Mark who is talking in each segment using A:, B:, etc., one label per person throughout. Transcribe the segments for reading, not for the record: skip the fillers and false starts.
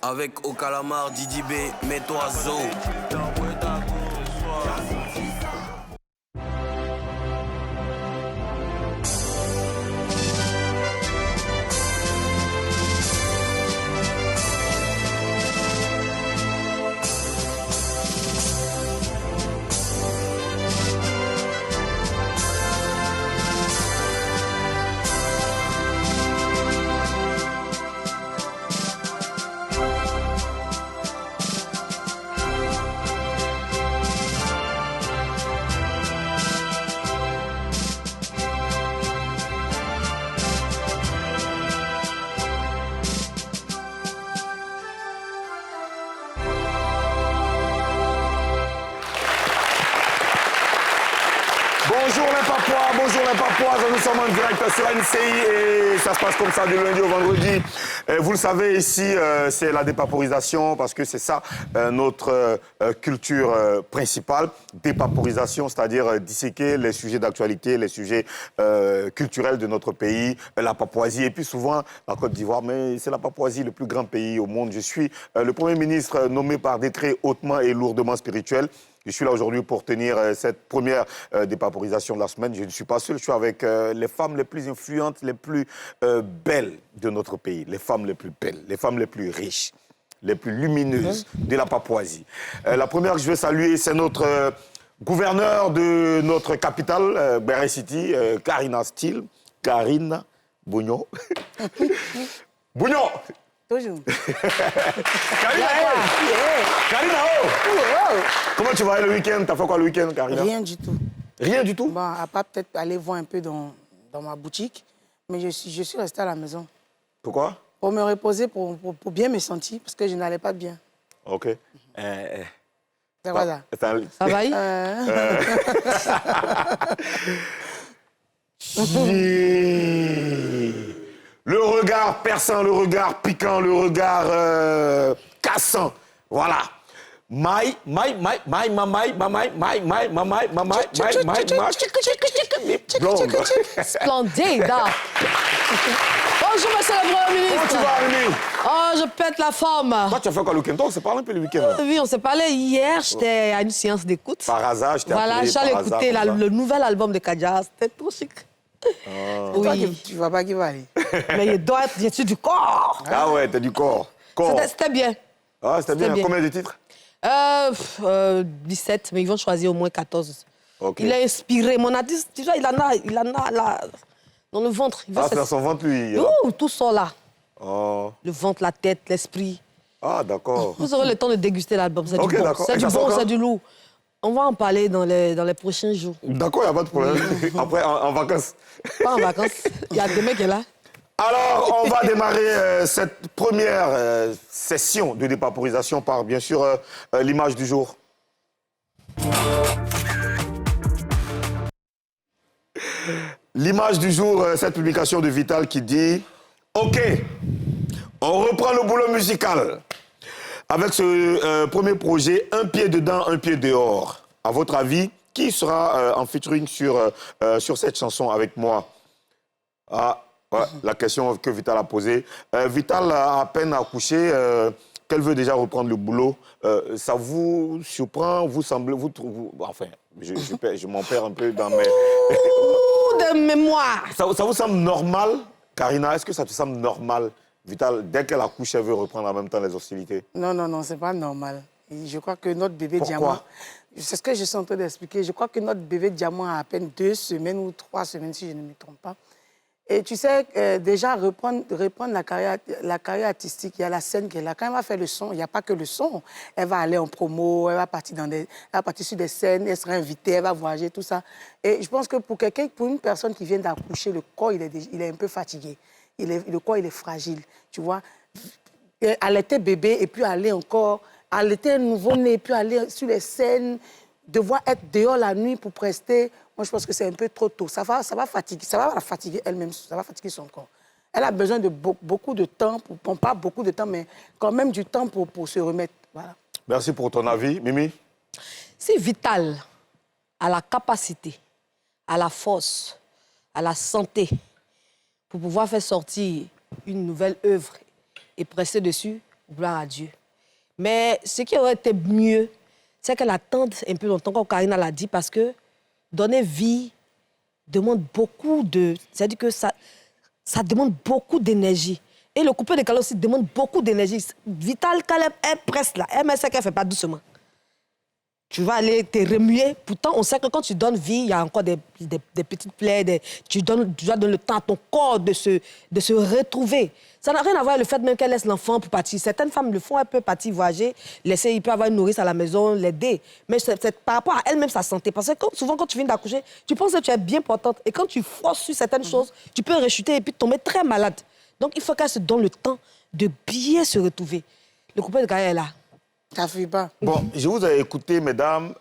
A: Avec au calamar, Didi B, mets-toi zo.
B: Bonjour les Papouas, nous sommes en direct sur NCI et ça se passe comme ça du lundi au vendredi. Vous le savez, ici, c'est la dépaporisation parce que c'est ça notre culture principale. Dépaporisation, c'est-à-dire disséquer les sujets d'actualité, les sujets culturels de notre pays, la Papouasie et puis souvent la Côte d'Ivoire. Mais c'est la Papouasie, le plus grand pays au monde. Je suis le Premier ministre nommé par décret hautement et lourdement spirituel. Je suis là aujourd'hui pour tenir cette première dépaporisation de la semaine. Je ne suis pas seul, je suis avec les femmes les plus influentes, les plus belles de notre pays. Les femmes les plus belles, les femmes les plus riches, les plus lumineuses de la Papouasie. La première que je veux saluer, c'est notre gouverneur de notre capitale, Béré City, Karina Steele. Karina Bougnon. Bougnon!
C: Toujours.
B: Karina, Karina, oh! Comment tu vas le week-end? T'as fait quoi le week-end, Karina?
C: Rien du tout.
B: Rien du tout?
C: Bon, à part peut-être aller voir un peu dans ma boutique, mais je suis restée à la maison.
B: Pourquoi?
C: Pour me reposer, pour bien me sentir, parce que je n'allais pas bien.
B: Ok.
C: Ça va là?
D: Ça va?
B: Le regard perçant, le regard piquant, le regard cassant. Voilà.
D: Splendide. Bonjour, monsieur le Premier ministre.
B: Comment tu vas, Mimi?
D: Oh, je pète la forme.
B: Toi, tu as fait quoi le week-end? Toi, on s'est parlé un peu le week-end.
D: Oui, on s'est parlé hier. J'étais à une séance d'écoute.
B: Par hasard, je t'ai
D: Voilà,
B: appelé
D: j'allais
B: par hasard,
D: écouter
B: comme ça.
D: le nouvel album de Kadja. C'était trop chic.
C: Et toi, tu ne vas pas qui va aller.
D: Mais il doit être, j'ai du corps.
B: Ah ouais, t'as du corps.
D: C'était bien.
B: Ah, c'était bien. Combien de titres?
D: 17, mais ils vont choisir au moins 14.
B: Ok.
D: Il a inspiré. Mon artiste, tu vois, il en a là, dans le ventre. Il veut
B: Ah, c'est dans son ventre, lui.
D: Ouh, tout ça là.
B: Oh.
D: Le ventre, la tête, l'esprit.
B: Ah, d'accord.
D: Vous aurez le temps de déguster l'album. C'est
B: Ok,
D: du bon,
B: d'accord.
D: c'est
B: Et
D: du
B: ça sort
D: bon,
B: quand?
D: c'est du lourd. On va en parler dans les prochains jours.
B: D'accord, il n'y a pas de problème. Après, en vacances.
D: Pas en vacances. Il y a demain qui est là.
B: Alors, on va démarrer cette première session de dépaporisation par, bien sûr, l'image du jour. L'image du jour, cette publication de Vital qui dit « Ok, on reprend le boulot musical. Avec ce premier projet, un pied dedans, un pied dehors. À votre avis, qui sera en featuring sur cette chanson avec moi? » Ah, ouais, la question que Vital a posée. Vital a à peine accouché, qu'elle veut déjà reprendre le boulot. Ça vous surprend? Vous semblez... enfin, je m'en perds un peu dans mes...
D: De mémoire.
B: Ça vous semble normal, Karina? Est-ce que ça te semble normal, Vital, dès qu'elle accouche, elle veut reprendre en même temps les hostilités?
C: Non, non, non, c'est pas normal. Et je crois que notre bébé
B: Pourquoi?
C: diamant... C'est ce que je suis en train d'expliquer. Je crois que notre bébé diamant a à peine 2 semaines ou 3 semaines, si je ne me trompe pas. Et tu sais, déjà, reprendre la carrière artistique, il y a la scène qui est là. Quand elle va faire le son, il n'y a pas que le son. Elle va aller en promo, elle va partir sur des scènes, elle sera invitée, elle va voyager, tout ça. Et je pense que pour une personne qui vient d'accoucher, le corps, il est un peu fatigué. Le corps, il est fragile, tu vois. Et allaiter bébé et puis aller encore, allaiter un nouveau-né et puis aller sur les scènes, devoir être dehors la nuit pour prester... Moi, je pense que c'est un peu trop tôt. Ça va la fatiguer elle-même, ça va fatiguer son corps. Elle a besoin de beaucoup de temps, pas beaucoup de temps, mais quand même du temps pour se remettre. Voilà.
B: Merci pour ton avis. Mimi?
D: Si Vital a la capacité, a la force, a la santé pour pouvoir faire sortir une nouvelle œuvre et presser dessus, Gloire à Dieu. Mais ce qui aurait été mieux, c'est qu'elle attende un peu longtemps, comme Karina l'a dit, parce que donner vie demande beaucoup de... C'est-à-dire que ça demande beaucoup d'énergie. Et le coupé de calor aussi demande beaucoup d'énergie. Vital, quand elle presse là, elle sait qu'elle ne fait pas doucement. Tu vas aller te remuer. Pourtant, on sait que quand tu donnes vie, il y a encore des petites plaies. Tu dois donner le temps à ton corps de se retrouver. Ça n'a rien à voir avec le fait même qu'elle laisse l'enfant pour partir. Certaines femmes le font, elles peuvent partir voyager, il peut avoir une nourrice à la maison, l'aider. Mais c'est par rapport à elle-même, sa santé. Parce que souvent, quand tu viens d'accoucher, tu penses que tu es bien portante. Et quand tu forces sur certaines choses, tu peux rechuter et puis tomber très malade. Donc, il faut qu'elle se donne le temps de bien se retrouver. Le coupé de carrière est là.
C: Ça fuit pas.
B: Bon, je vous ai écouté, mesdames.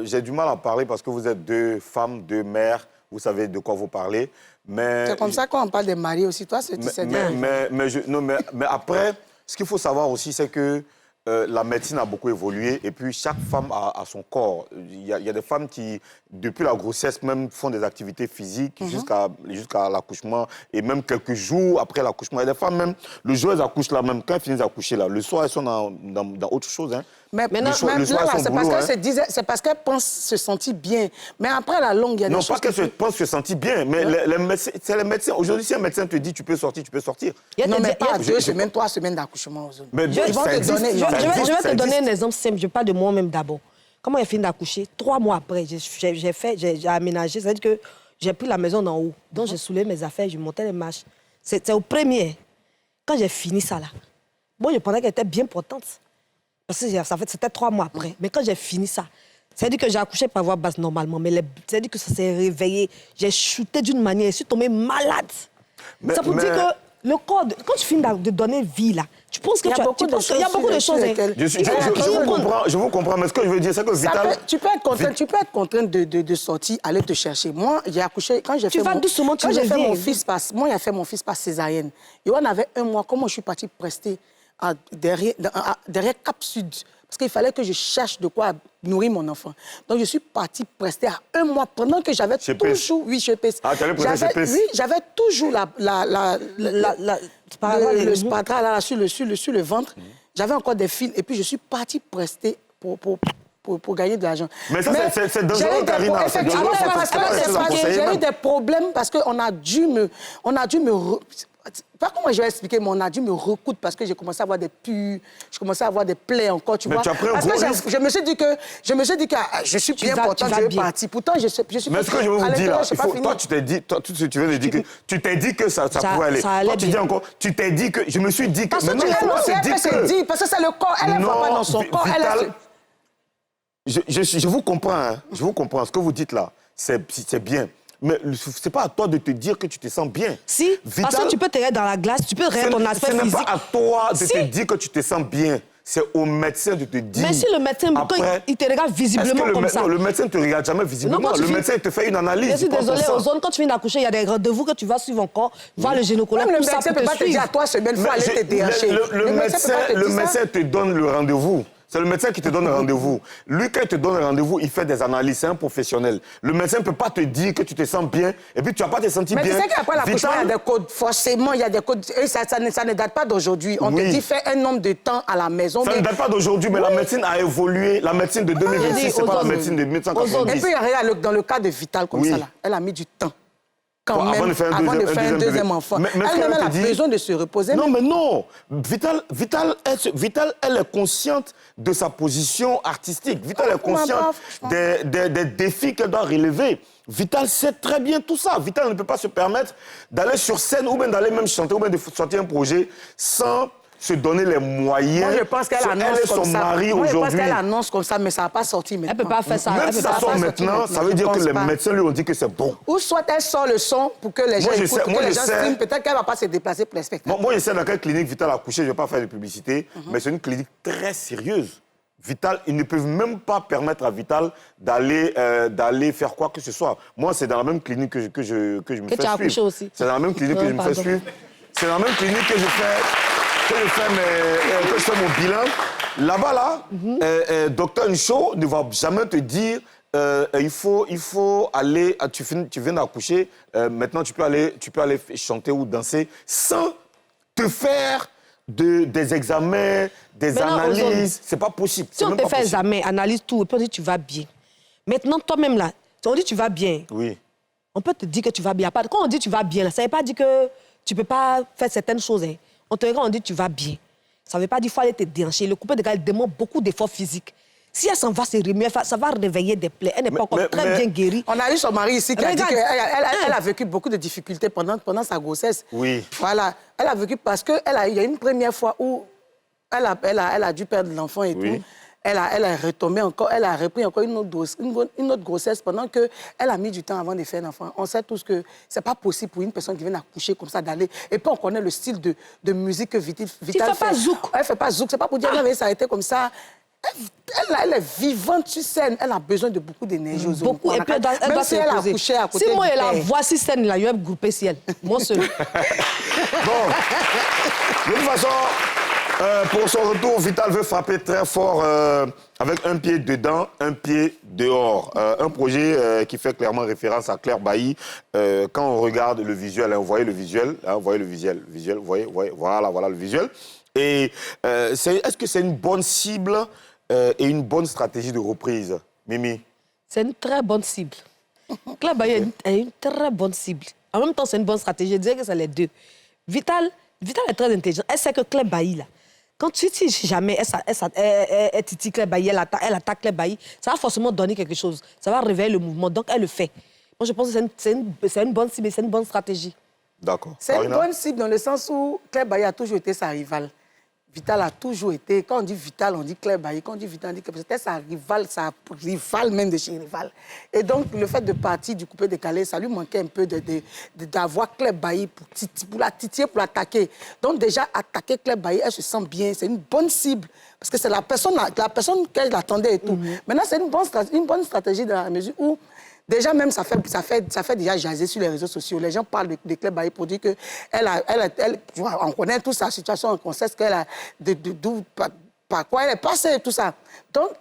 B: J'ai du mal à parler parce que vous êtes deux femmes, deux mères. Vous savez de quoi vous parlez. Mais
C: c'est comme ça qu'on parle des maris aussi. Toi, tu sais bien.
B: Mais après, ce qu'il faut savoir aussi, c'est que la médecine a beaucoup évolué et puis chaque femme a son corps. Il y a des femmes qui, depuis la grossesse, même font des activités physiques jusqu'à l'accouchement et même quelques jours après l'accouchement. Il y a des femmes même, le jour elles accouchent là, même quand elles finissent d'accoucher là, le soir elles sont dans autre chose. Hein.
C: Mais non, c'est parce qu'elle pense se sentir bien. Mais après la longue, il y a des choses...
B: Non, pas qu'elle pense se sentir bien, mais c'est les médecins. Aujourd'hui, si un médecin te dit tu peux sortir, tu peux sortir.
C: Non, mais pas 2 semaines, 3 semaines d'accouchement.
B: Ils vont te donner...
D: Je vais te donner un exemple simple. Je parle de moi-même d'abord. Comment elle finit d'accoucher? 3 mois après, j'ai aménagé. C'est-à-dire que j'ai pris la maison d'en haut. Donc, j'ai soulevé mes affaires, je montais les marches. C'était au premier. Quand j'ai fini ça, là, bon, je pensais qu'elle était bien portante. Parce que c'était 3 mois après. Mais quand j'ai fini ça, c'est-à-dire que j'ai accouché par voie basse normalement, mais c'est-à-dire que ça s'est réveillé. J'ai chuté d'une manière, je suis tombée malade. Ça pour dire que le corps, quand tu finis de donner vie, là, tu penses que il y a beaucoup de choses.
B: Je vous comprends, mais ce que je veux dire, c'est que Vital...
C: Tu peux être contrainte de sortir, aller te chercher. Moi, j'ai accouché, quand j'ai fait mon fils par césarienne, et on avait 1 mois, comment je suis partie prester derrière Cap Sud, parce qu'il fallait que je cherche de quoi nourrir mon enfant. Donc, je suis partie prester à 1 mois, pendant que j'avais toujours... Oui, chez PS.
B: Ah, tu allais prester chez PS?
C: Oui, j'avais toujours le sparadrap là, sur le ventre. J'avais encore des fils, et puis je suis partie prester pour gagner de l'argent.
B: Mais ça, c'est dangereux, Karina.
C: J'ai eu des problèmes parce qu'on a dû me... Pas comment je vais expliquer, mais on a dû me recoudre parce que j'ai commencé à avoir des pus, je commençais à avoir des plaies encore, tu vois.
B: Tu as pris un gros risque.
C: Je me suis dit que je suis bien portante, je vais partir. Pourtant, je suis...
B: Mais ce que je veux vous dire, là, toi, tu t'es dit, tout ce que tu viens de dire, que tu t'es dit que ça pouvait aller. Toi, tu dis encore, tu t'es dit que... Je me suis dit que...
C: Parce que c'est le corps, elle ne va pas dans son corps.
B: Je vous comprends, hein. Je vous comprends. Ce que vous dites là, c'est bien. Mais c'est pas à toi de te dire que tu te sens bien.
D: Si, Vital, parce que tu peux te regarder dans la glace, tu peux regarder ton aspect physique.
B: Ce n'est pas à toi de te dire que tu te sens bien. C'est au médecin de te dire.
D: Mais si le médecin, quand il te regarde visiblement comme ça...
B: Non, le médecin ne te regarde jamais visiblement. Le médecin te fait une analyse.
D: Je suis désolée, Ozone, quand tu viens d'accoucher, il y a des rendez-vous que tu vas suivre encore, voir le gynécologue.
C: Le médecin ne peut pas te dire à toi, semaine, il faut aller te déhacher.
B: Le médecin te donne le rendez-vous. C'est le médecin qui te donne un rendez-vous. Lui, quand il te donne un rendez-vous, il fait des analyses. C'est un professionnel. Le médecin ne peut pas te dire que tu te sens bien et puis tu ne vas pas te sentir bien.
C: Mais tu sais qu'après l'accouchement, il y a des codes. Forcément, il y a des codes. Et ça ne date pas d'aujourd'hui. On te dit, fais un nombre de temps à la maison.
B: Ça ne date pas d'aujourd'hui, mais la médecine a évolué. La médecine de 2026, ce n'est pas la médecine de 1990.
C: Et puis, regarde, dans le cas de Vital comme ça, là, elle a mis du temps. Avant de faire un deuxième enfant. Elle a besoin de se reposer.
B: Non, mais non. Vital, elle est consciente de sa position artistique. Vital est consciente des défis qu'elle doit relever. Vital sait très bien tout ça. Vital ne peut pas se permettre d'aller sur scène ou bien d'aller même chanter ou bien de sortir un projet sans se donner les moyens.
C: Moi, je pense qu'elle annonce comme ça.
B: Mari aujourd'hui.
C: Je pense qu'elle annonce comme ça, mais ça ne va pas sortir maintenant.
D: Elle ne peut pas faire ça.
B: Même si ça sort maintenant, ça veut dire que les médecins lui ont dit que c'est bon.
C: Ou soit elle sort le son pour que les gens écoutent, pour que les gens streament. Peut-être qu'elle ne va pas se déplacer pour les spectacles.
B: Moi, je sais dans quelle clinique Vital a couché, je ne vais pas faire de publicité, mais c'est une clinique très sérieuse. Vital, ils ne peuvent même pas permettre à Vital d'aller faire quoi que ce soit. Moi, c'est dans la même clinique que je me fais suivre.
D: Que tu as accouché aussi.
B: C'est dans la même clinique que je me fais suivre. C'est dans la même clinique que je fais mon bilan. Là-bas, docteur Ncho ne va jamais te dire il faut aller, tu viens d'accoucher, maintenant tu peux aller chanter ou danser sans te faire des examens, des
D: Maintenant,
B: analyses. C'est pas possible.
D: Si on te fait examen, analyse tout, et puis on dit tu vas bien. Maintenant, toi-même là, si on dit tu vas bien,
B: Oui.
D: on peut te dire que tu vas bien. Quand on dit tu vas bien, là, ça ne veut pas dire que tu ne peux pas faire certaines choses. Hein. On te regarde, on dit tu vas bien. Ça ne veut pas dire qu'il faut aller te déhancher. Le coupé de gars demande beaucoup d'efforts physiques. Si elle s'en va se remuer, ça va réveiller des plaies. Elle n'est pas encore très bien guérie.
C: On a eu son mari ici qui a dit qu'elle a vécu beaucoup de difficultés pendant sa grossesse.
B: Oui.
C: Voilà. Elle a vécu parce qu'il y a une première fois où elle a dû perdre l'enfant et tout. Elle a retombé encore, elle a repris encore une autre grossesse pendant qu'elle a mis du temps avant de faire l'enfant. On sait tous que c'est pas possible pour une personne qui vient accoucher comme ça d'aller. Et puis on connaît le style de musique que Vital fait.
D: Tu fais pas zouk.
C: Elle fait pas zouk. C'est pas pour dire qu'elle ça a été comme ça. Elle est vivante sur scène. Elle a besoin de beaucoup d'énergie.
D: Beaucoup. Et puis elle doit se reposer. Si moi, elle a voici scène, là, il y a groupé ciel. Moi seul.
B: Bon, de toute façon, pour son retour, Vital veut frapper très fort avec un pied dedans, un pied dehors. Un projet qui fait clairement référence à Claire Bailly. Quand on regarde le visuel, hein, vous voyez le visuel, hein, vous voyez le visuel, vous voyez, voilà le visuel. Et est-ce que c'est une bonne cible et une bonne stratégie de reprise, Mimi?
D: C'est une très bonne cible. Claire Bailly est une très bonne cible. En même temps, c'est une bonne stratégie. Je dirais que c'est les deux. Vital est très intelligent. Elle sait que Claire Bailly, là, quand si jamais elle titille Claire Bailly, elle attaque Claire Bailly, ça va forcément donner quelque chose. Ça va réveiller le mouvement. Donc, elle le fait. Moi, je pense que c'est une bonne cible et c'est une bonne stratégie.
B: D'accord.
C: C'est une bonne cible dans le sens où Claire Bailly a toujours été sa rivale. Vital a toujours été... Quand on dit Vital, on dit Claire Bailly. Quand on dit Vital, on dit que c'était sa rivale même de chez rival. Et donc, le fait de partir du coupé décalé, ça lui manquait un peu d'avoir Claire Bailly pour la titiller, pour l'attaquer. Donc, déjà, attaquer Claire Bailly, elle se sent bien. C'est une bonne cible. Parce que c'est la personne qu'elle attendait et tout. Maintenant, c'est une bonne stratégie dans la mesure où... Déjà, même, ça fait déjà jaser sur les réseaux sociaux. Les gens parlent de Claire Bailly pour dire que tu vois, on connaît toute sa situation, on sait ce qu'elle a, par quoi elle est passée, tout ça. Donc,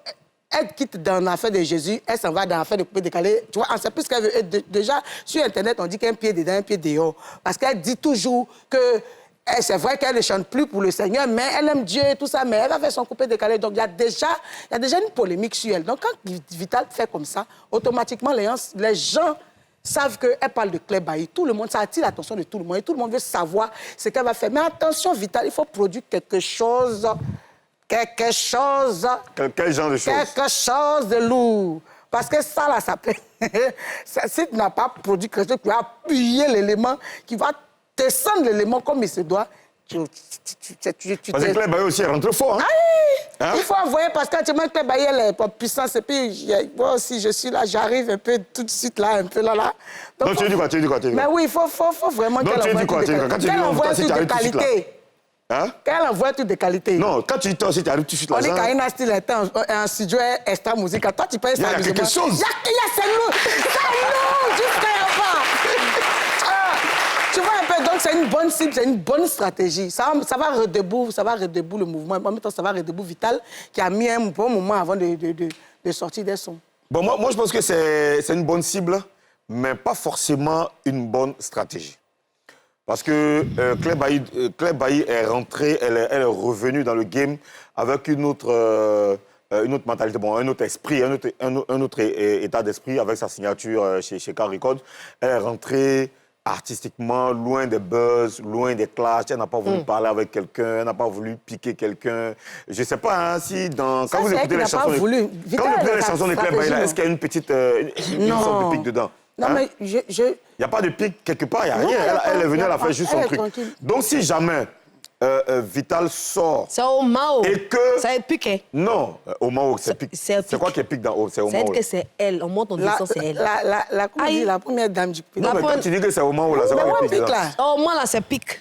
C: elle quitte dans l'affaire de Jésus, elle s'en va dans l'affaire de coupé décalé. Tu vois, on sait plus ce qu'elle veut. Et déjà, sur Internet, on dit qu'un pied dedans, un pied dehors. Parce qu'elle dit toujours que... C'est vrai qu'elle ne chante plus pour le Seigneur, mais elle aime Dieu et tout ça, mais elle va faire son coupé décalé. Donc, il y a déjà une polémique sur elle. Donc, quand Vital fait comme ça, automatiquement, les gens savent qu'elle parle de Claire Bailly. Tout le monde, ça attire l'attention de tout le monde. Et tout le monde veut savoir ce qu'elle va faire. Mais attention, Vital, il faut produire quelque chose... Quel genre de chose? Quelque chose de lourd. Parce que ça, là, ça plaît. Si tu n'as pas produit quelque chose qui va appuyer l'élément, qui va... descendre l'élément comme il se doit,
B: parce que Claire Bailly aussi, elle rentre fort. Hein?
C: Ah, il faut envoyer parce que Claire Bailly, elle est pas puissante. Et puis, moi aussi, je suis là, j'arrive un peu tout de suite là, un peu là.
B: Donc, tu dis quoi?
C: Mais oui, il faut vraiment qu'elle envoie tout de qualité.
B: Hein?
C: Qu'elle envoie tout de qualité.
B: Non, quand tu dis toi aussi, tu arrives tout de suite là.
C: On dit qu'Aïna Style est en studio extra musique. Toi, tu peux
B: il y a quelque chose.
C: Il y a c'est nous. Jusqu'à là-bas. Tu vois un peu, donc c'est une bonne cible, c'est une bonne stratégie. Ça va redebout le mouvement. En même temps, ça va redebout Vital, qui a mis un bon moment avant de sortir des sons.
B: Bon, moi, je pense que c'est une bonne cible, mais pas forcément une bonne stratégie. Parce que Claire Bailly est rentrée, elle est revenue dans le game avec une autre mentalité, bon, un autre esprit, un autre état d'esprit avec sa signature chez Car Records. Elle est rentrée artistiquement, loin des buzz, loin des clashs. Elle n'a pas voulu parler avec quelqu'un, elle n'a pas voulu piquer quelqu'un. Je ne sais pas hein, si quand vous écoutez les chansons de Claire Bailly, est-ce qu'il y a une petite sorte de pique dedans?
C: Non,
B: hein?
C: mais il
B: n'y a pas de pique quelque part, il n'y a rien. Elle est venue, elle a fait juste son truc. Tranquille. Donc si jamais Vital sort...
D: C'est au Mao.
B: Et que...
D: Ça va piquer.
B: Non, au Mao, c'est pique. C'est quoi qui est pique d'en haut? C'est au Mao.
D: C'est que c'est elle. On monte en disant c'est elle.
C: La première dame du pays.
B: Non, mais quand tu dis que c'est au Mao, là, c'est quoi qui pique là?
D: Au moins, là, c'est pique.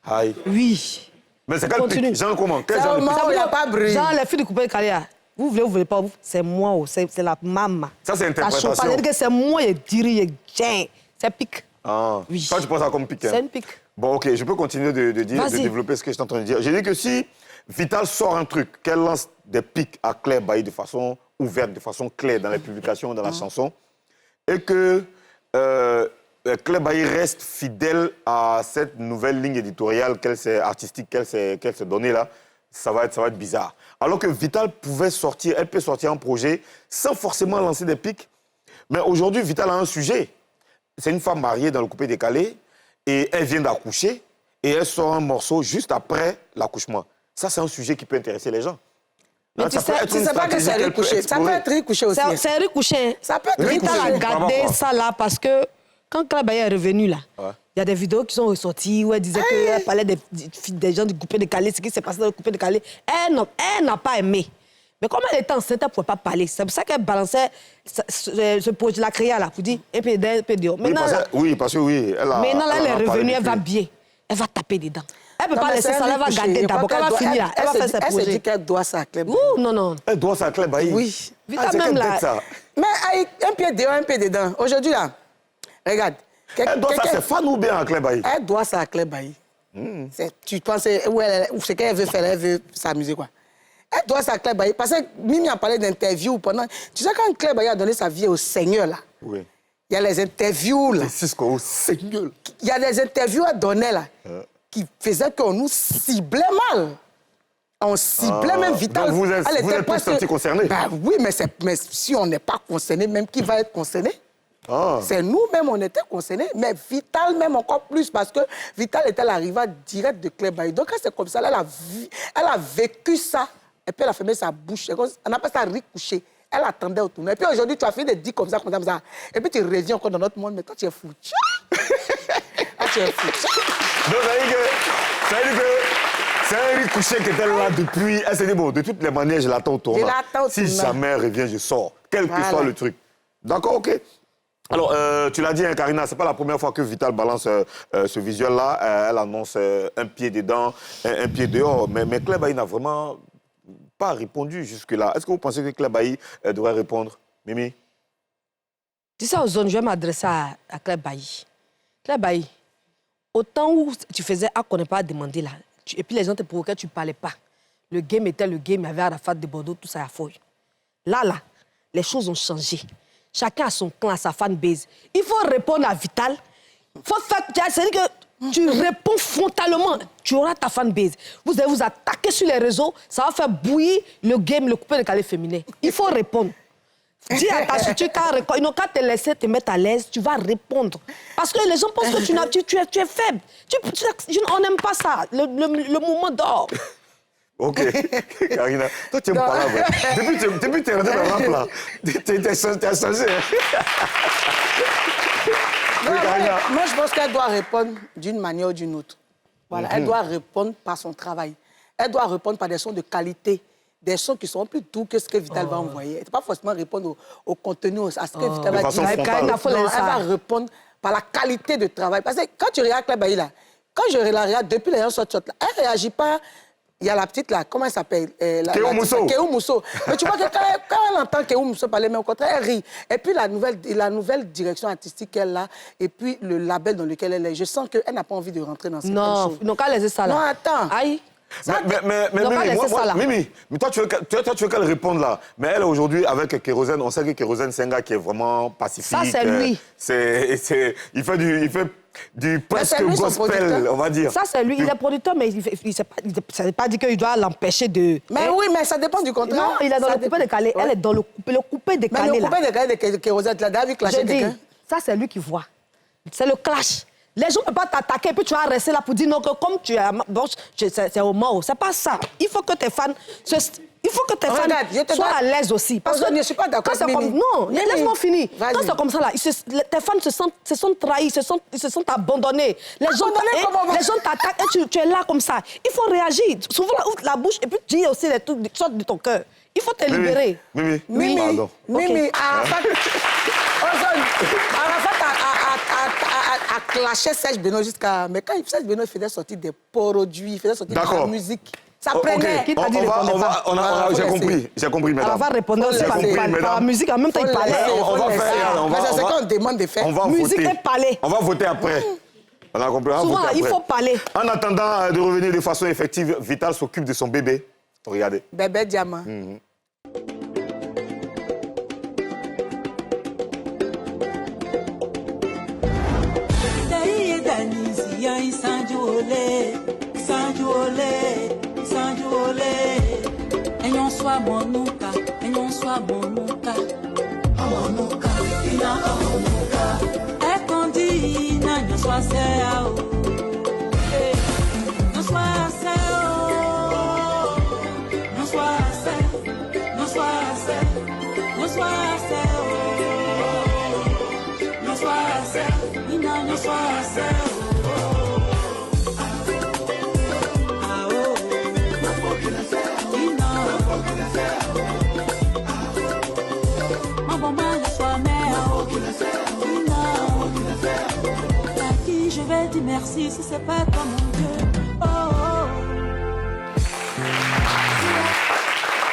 B: Aïe.
D: Oui.
B: Mais c'est quel pique? Genre comment? Quel genre de pique?
C: Il n'y a pas brillé.
D: Genre, les filles de coupé carrière. Vous voulez pas, c'est moi, c'est la maman.
B: Ça, c'est interprétation.
D: Ça veut dire que c'est moi, je dirais, c'est pique.
B: Ah. Oui. Toi, tu penses ça comme pique?
D: C'est une pique.
B: Bon, OK, je peux continuer de développer ce que je suis en train de dire. J'ai dit que si Vital sort un truc, qu'elle lance des piques à Claire Bailly de façon ouverte, de façon claire dans les publications, dans la chanson, et que Claire Bailly reste fidèle à cette nouvelle ligne éditoriale artistique qu'elle s'est donnée là, ça va être bizarre. Alors que Vital elle peut sortir un projet sans forcément lancer des pics. Mais aujourd'hui, Vital a un sujet. C'est une femme mariée dans le coupé décalé et elle vient d'accoucher et elle sort un morceau juste après l'accouchement. Ça, c'est un sujet qui peut intéresser les gens.
C: Mais tu sais pas que c'est Rick Couché. Ça peut être Rick Couché aussi.
D: C'est Rick Couché.
C: Ça peut être Rick
D: Vital
C: Couché.
D: a gardé ça là parce que quand Claire Bailly est revenue là, il y a des vidéos qui sont ressorties où elle disait qu'elle parlait des gens du coupé décalé, ce qui s'est passé dans le coupé décalé. Elle n'a pas aimé. Mais comme elle était enceinte, elle ne pouvait pas parler. C'est pour ça qu'elle balançait ce projet, la créa là, pour dire un peu dehors. Maintenant,
B: Parce que
D: maintenant, elle est revenue, elle va bien. Elle va taper dedans. Elle ne peut pas laisser ça, elle va garder d'abord. Quand elle va finir là, elle va faire ses projets.
C: Elle s'est dit qu'elle doit ça à Claire Bailly.
D: Non.
B: Elle doit ça à Claire Bailly.
C: Oui.
D: Vital même là.
C: Mais avec un pied dehors, un pied dedans. Aujourd'hui là, regarde.
B: Elle doit ça à ses fans ou bien à Claire Bailly?
C: Elle doit ça à Claire Bailly. Tu penses où ce qu'elle veut faire, elle veut s'amuser quoi. Elle doit ça à Claire Bailly. Parce que Mimi a parlé d'interviews pendant... Tu sais quand Claire Bailly a donné sa vie au Seigneur là, il y a les interviews là.
B: C'est au Seigneur.
C: Il y a des interviews à donner là qui faisaient qu'on nous ciblait mal. On ciblait même Vital.
B: Donc vous êtes pas senti concerné?
C: Ben oui, mais si on n'est pas concerné, même qui va être concerné? C'est nous-mêmes, on était concernés, mais Vital même encore plus, parce que Vital était la rivale directe de Claire Bailly. Donc, c'est comme ça, elle a vécu ça, et puis elle a fermé sa bouche. On appelle ça Rick Couché. Elle attendait au tournoi. Et puis aujourd'hui, tu as fait des dits comme ça. Et puis tu reviens encore dans notre monde, mais toi, tu es foutu. Tu es foutu.
B: Donc, ça veut dire que c'est un Rick Couché qui était là depuis... Elle s'est dit, bon, de toutes les manières, je l'attends au tournoi. Si jamais elle revient, je sors. Quel que soit le truc. D'accord, OK. Alors, tu l'as dit, hein, Karina, c'est pas la première fois que Vital balance ce visuel-là. Elle annonce un pied dedans, un pied dehors. Mais Claire Bailly n'a vraiment pas répondu jusque-là. Est-ce que vous pensez que Claire Bailly devrait répondre? Mimi?
D: Dis ça aux zones, je vais m'adresser à Claire Bailly. Claire Bailly, au temps où tu faisais « Ah, qu'on n'est pas demandé là », et puis les gens te provoquaient, tu ne parlais pas. Le game était le game, il y avait Arafat de Bordeaux, tout ça à fouille. Là, les choses ont changé. Chacun a son clan, sa fanbase. Il faut répondre à Vital. C'est-à-dire que tu réponds frontalement. Tu auras ta fanbase. Vous allez vous attaquer sur les réseaux. Ça va faire bouillir le game, le coupé décalé féminin. Il faut répondre. Dis à ta structure, ils n'ont qu'à te laisser te mettre à l'aise. Tu vas répondre. Parce que les gens pensent que tu es faible. On n'aime pas ça. Le mouvement dort.
B: OK. Karina, toi, tu n'aimes pas là, ouais. Depuis que tu es rentré dans le rap, là, tu as changé.
C: Moi, je pense qu'elle doit répondre d'une manière ou d'une autre. Voilà, elle doit répondre par son travail. Elle doit répondre par des sons de qualité, des sons qui seront plus doux que ce que Vital va envoyer. Elle ne peut pas forcément répondre au contenu, à ce que Vital va dire. Non, elle va répondre par la qualité de travail. Parce que quand tu regardes Claire Bailly, là, quand je la regarde depuis les gens sortent là, elle ne réagit pas. Il y a la petite là, comment elle s'appelle?
B: Kéou Mousso.
C: Kéou Mousso. Mais tu vois que quand elle entend Kéou Mousso parler, mais au contraire, elle rit. Et puis la nouvelle direction artistique qu'elle a, et puis le label dans lequel elle est, je sens qu'elle n'a pas envie de rentrer dans cette chose.
D: Non, ils n'ont qu'à laisser ça là.
C: Non, attends.
D: Aïe.
B: Mimi, mais toi, tu veux qu'elle réponde là. Mais elle, aujourd'hui, avec Kérosène, on sait que Kérosène, c'est un gars qui est vraiment pacifique.
D: Ça, c'est lui.
B: Il fait du presque gospel, on va dire.
D: Ça, c'est lui. Il est producteur, mais ça ne veut pas dire qu'il doit l'empêcher de...
C: Mais oui, mais ça dépend du contrat.
D: Non, il est dans le coupé décalé. Elle est dans le coupé décalé.
C: Mais le coupé décalé de Kérosène, tu l'as vu clasher quelqu'un?
D: Ça, c'est lui qui voit. C'est le clash. Les gens ne peuvent pas t'attaquer et puis tu vas rester là pour dire non, que comme tu es... Bon, c'est au mort. C'est pas ça. Il faut que tes fans... Il faut que tes fans soient à l'aise aussi. Parce que
C: je ne suis pas d'accord avec Mimi.
D: Non, laisse-moi finir. Quand c'est comme ça, là, tes fans se sentent trahis, ils se sentent abandonnés. Les gens t'attaquent et tu es là comme ça. Il faut réagir. Souvent, ouvre la bouche et puis dis aussi les trucs qui sortent de ton cœur. Il faut te libérer.
B: Mimi, pardon.
C: Mimi, Arafat a clashé Serge Benoît jusqu'à... Mais quand Serge Benoît faisait sortir des produits, il faisait sortir de la musique... Ça prenait.
B: Okay. J'ai compris, madame.
D: On va répondre aussi par la musique, en même temps, il parlait.
B: On va faire...
C: C'est ce qu'on demande de faire.
B: On va
D: musique
B: voter.
D: et parler.
B: On va voter après. On a compris.
D: Souvent, il faut parler.
B: En attendant de revenir de façon effective, Vital s'occupe de son bébé. Regardez.
C: Bébé Diamant.
E: olé, Sanju olé, Sanju olé. Enyon soit monuka, enyon soit monuka. Monuka, ina monuka. Ekondi na nyon soit seao. Nyon soit seao. Nyon soit seao. Nyon soit seao. Nyon soit seao. Nyon soit seao. Ina nyon soit seao. Je vais dire merci si c'est pas comme mon Dieu. Oh, oh.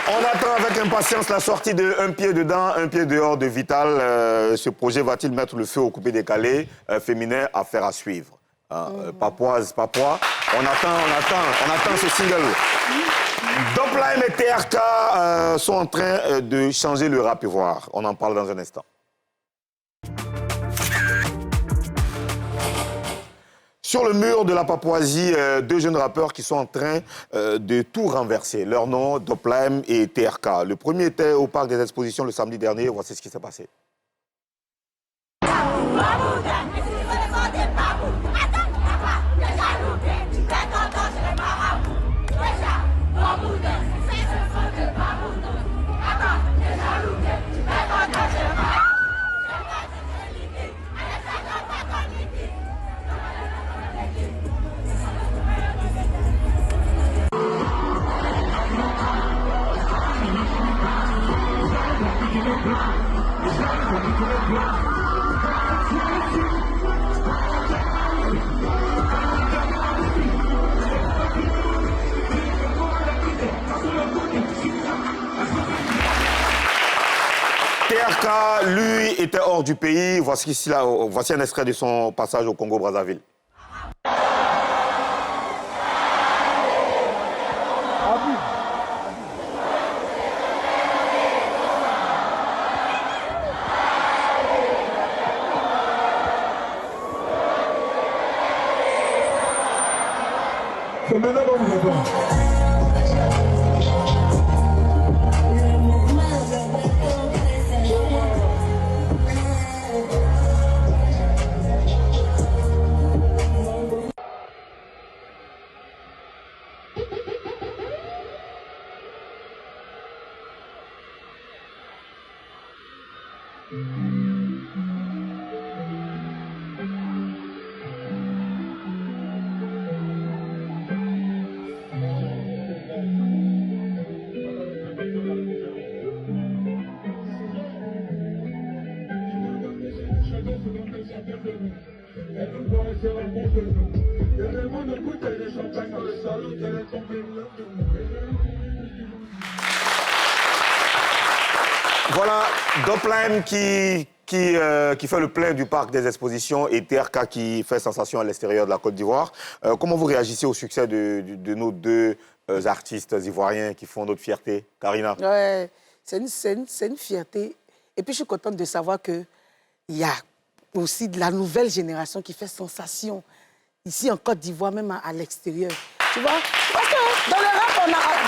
B: On attend avec impatience la sortie de Un pied dedans, un pied dehors de Vital. Ce projet va-t-il mettre le feu au coupé décalé féminin? Affaire à suivre. Papouase, Papouas, on attend ce single. Doplime et TRK sont en train de changer le rap ivoire. On en parle dans un instant. Sur le mur de la Papouasie, deux jeunes rappeurs qui sont en train de tout renverser. Leur nom, Doplime et TRK. Le premier était au Parc des Expositions le samedi dernier. Voici ce qui s'est passé. TRK, lui, était hors du pays. Voici un extrait de son passage au Congo-Brazzaville.
F: C'est maintenant qu'on vous entend.
B: Voilà, Doplime qui fait le plein du Parc des Expositions et TRK qui fait sensation à l'extérieur de la Côte d'Ivoire. Comment vous réagissez au succès de nos deux artistes ivoiriens qui font notre fierté? Karina?
C: Ouais, c'est une fierté. Et puis, je suis contente de savoir qu'il y a aussi de la nouvelle génération qui fait sensation ici en Côte d'Ivoire, même à l'extérieur. Tu vois? Parce que dans le rap,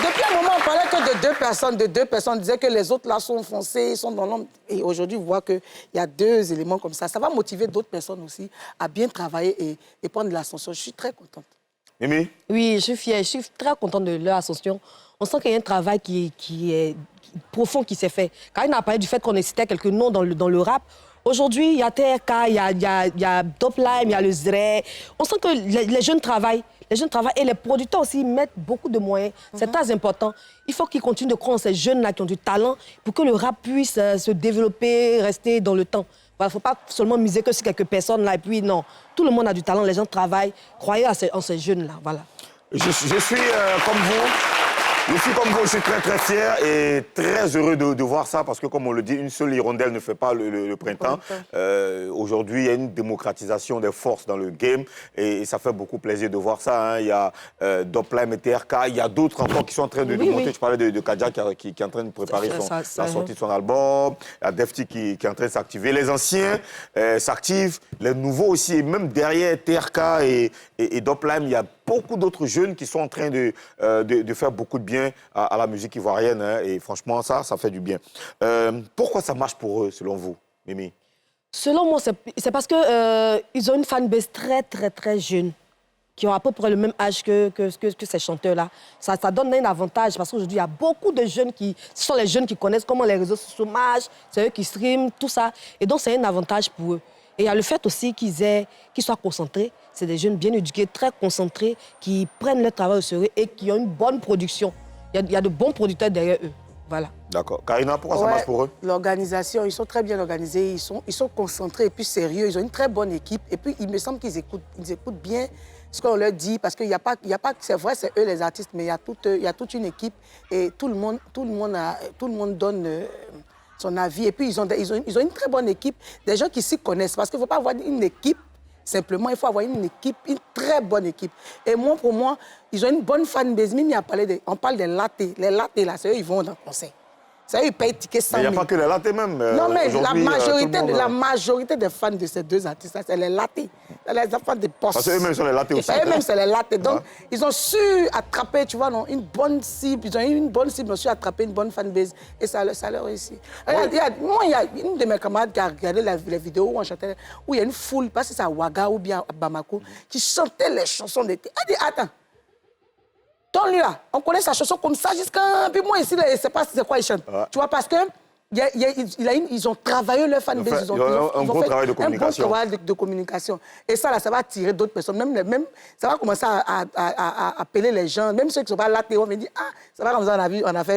C: depuis un moment, on parlait que de deux personnes. On disait que les autres là sont foncés, ils sont dans l'ombre. Et aujourd'hui, on voit qu'il y a deux éléments comme ça. Ça va motiver d'autres personnes aussi à bien travailler et prendre de l'ascension. Je suis très contente.
B: Mimi?
D: Oui, je suis fière. Je suis très contente de leur ascension. On sent qu'il y a un travail qui est profond qui s'est fait. Karine a parlé du fait qu'on citait quelques noms dans le rap. Aujourd'hui, il y a TRK, il y a Doplime, il y a le Zre. On sent que les jeunes travaillent. Les jeunes travaillent et les producteurs aussi mettent beaucoup de moyens. C'est très important. Il faut qu'ils continuent de croire en ces jeunes-là qui ont du talent pour que le rap puisse se développer, rester dans le temps. Il ne faut pas seulement miser que sur quelques personnes là. Et puis non, tout le monde a du talent, les gens travaillent. Croyez en ces jeunes-là, voilà.
B: Je suis comme vous. Je suis comme vous, je suis très très fier et très heureux de voir ça parce que comme on le dit, une seule hirondelle ne fait pas le printemps. Aujourd'hui, il y a une démocratisation des forces dans le game et ça fait beaucoup plaisir de voir ça. Hein. Il y a Doppler et TRK, il y a d'autres encore qui sont en train de monter. Je parlais de Kadja qui est en train de préparer la sortie de son album. Il y a Defty qui est en train de s'activer. Les anciens s'activent, les nouveaux aussi. Et même derrière TRK et Doppler, il y a beaucoup d'autres jeunes qui sont en train de faire beaucoup de bien à la musique ivoirienne. Hein, et franchement, ça fait du bien. Pourquoi ça marche pour eux, selon vous, Mimi?
D: Selon moi, c'est parce qu'ils ont une fanbase très, très, très jeune, qui ont à peu près le même âge que ces chanteurs-là. Ça donne un avantage parce qu'aujourd'hui, il y a beaucoup de jeunes ce sont les jeunes qui connaissent comment les réseaux sociaux marchent, c'est eux qui streament, tout ça. Et donc, c'est un avantage pour eux. Et il y a le fait aussi qu'ils soient concentrés. C'est des jeunes bien éduqués, très concentrés, qui prennent leur travail au sérieux et qui ont une bonne production. Il y a de bons producteurs derrière eux. Voilà.
B: D'accord. Karina, pourquoi ça marche pour eux?
C: L'organisation, ils sont très bien organisés, ils sont concentrés et puis sérieux. Ils ont une très bonne équipe. Et puis, il me semble qu'ils écoutent bien ce qu'on leur dit. Parce qu'il n'y a pas, c'est vrai, c'est eux les artistes, mais il y a toute une équipe. Et tout le monde donne son avis. Et puis, ils ont une très bonne équipe, des gens qui s'y connaissent. Parce qu'il ne faut pas avoir une équipe. Simplement, il faut avoir une équipe, une très bonne équipe. Et moi, pour moi, ils ont une bonne fanbase. Mimi a parlé on parle des latés. Les latés, là, c'est eux, ils vont dans le concert. C'est eux, ils payent ticket 100 000.
B: Il n'y a pas que les latés même.
C: Non, mais la majorité des fans de ces deux artistes, c'est les latés. Les fans des postes.
B: Parce qu'eux-mêmes sont les latés aussi.
C: Eux-mêmes, c'est les latés. Donc, ils ont su attraper, tu vois, non, une bonne cible. Ils ont eu une bonne cible, ils ont su attraper une bonne fanbase. Et ça leur réussit. Moi, il y a une de mes camarades qui a regardé les vidéos où on chantait, où il y a une foule, pas si c'est à Ouaga ou bien à Bamako, qui chantait les chansons d'été. Elle dit, attends. Donc lui là, on connaît sa chanson comme ça jusqu'à... Puis moi ici, je ne sais pas c'est quoi il chante. Ouais. Tu vois, parce que ils ont travaillé leur fanbase. Ils ont
B: un gros travail de communication.
C: Un gros travail de communication. Et ça, là, ça va attirer d'autres personnes. Même, ça va commencer à appeler les gens. Même ceux qui ne sont pas là, on va dire, ah, ça va comme ça,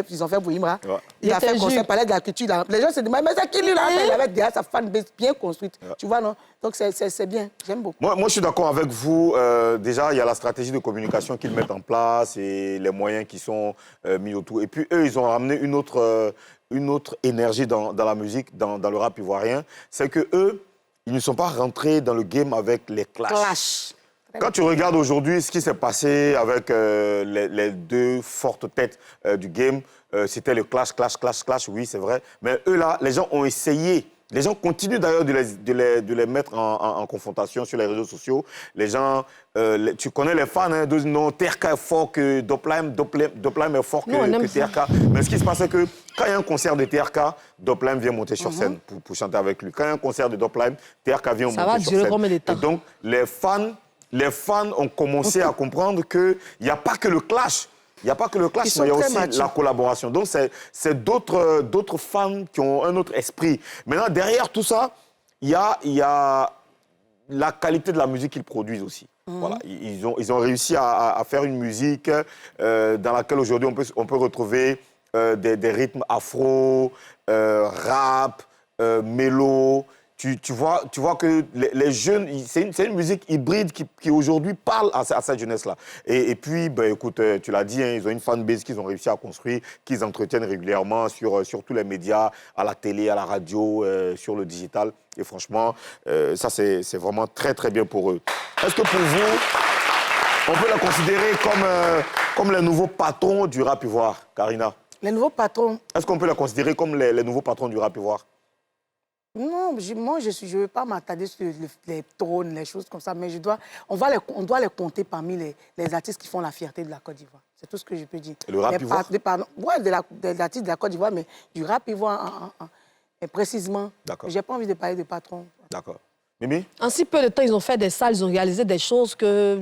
C: ils ont fait Bouimra. Ouais. Il a fait un concert, palais de la culture. Là. Les gens se demandent, mais c'est qui lui là? Il avait déjà sa fanbase bien construite. Ouais. Tu vois, non? Donc c'est bien, j'aime beaucoup.
B: Moi, je suis d'accord avec vous. Déjà, il y a la stratégie de communication qu'ils mettent en place et les moyens qui sont mis autour. Et puis eux, ils ont ramené une autre énergie dans la musique, dans le rap ivoirien. C'est qu'eux, ils ne sont pas rentrés dans le game avec les clashs. Quand tu regardes aujourd'hui ce qui s'est passé avec les deux fortes têtes du game, c'était le clash, oui, c'est vrai. Mais eux, là, les gens ont essayé. Les gens continuent d'ailleurs de les mettre en confrontation sur les réseaux sociaux. Les gens, tu connais les fans, hein, disent non, TRK est fort que Doppler est fort que TRK. Mais ce qui se passe, c'est que quand il y a un concert de TRK, Doppler vient monter sur scène pour chanter avec lui. Quand il y a un concert de Doppler, TRK vient monter sur scène. Ça va durer combien de temps? Et donc, les fans ont commencé à comprendre qu'il n'y a pas que le clash. Il n'y a pas que le clash, mais il y a aussi la collaboration. Donc, c'est d'autres fans qui ont un autre esprit. Maintenant, derrière tout ça, il y a la qualité de la musique qu'ils produisent aussi. Voilà. Ils ont réussi à faire une musique dans laquelle aujourd'hui on peut retrouver des rythmes afro, rap, mélo. Tu vois que les jeunes, c'est une musique hybride qui aujourd'hui parle à cette jeunesse-là. Et puis, ben, écoute, tu l'as dit, hein, ils ont une fanbase qu'ils ont réussi à construire, qu'ils entretiennent régulièrement sur tous les médias, à la télé, à la radio, sur le digital. Et franchement, ça, c'est vraiment très, très bien pour eux. Est-ce que pour vous, on peut la considérer comme les nouveaux patrons du rap ivoire, Karina?
C: Les nouveaux patrons?
B: Est-ce qu'on peut la considérer comme les nouveaux patrons du rap ivoire?
C: Non, moi, je ne veux pas m'attarder sur les trônes, les choses comme ça, mais on doit les compter parmi les artistes qui font la fierté de la Côte d'Ivoire. C'est tout ce que je peux dire.
B: Et le rap ivoire?
C: Oui, des artistes de la Côte d'Ivoire, mais du rap ivoire précisément. D'accord. Je n'ai pas envie de parler de patrons. D'accord.
B: Mimi?
D: En si peu de temps, ils ont fait des salles, ils ont réalisé des choses que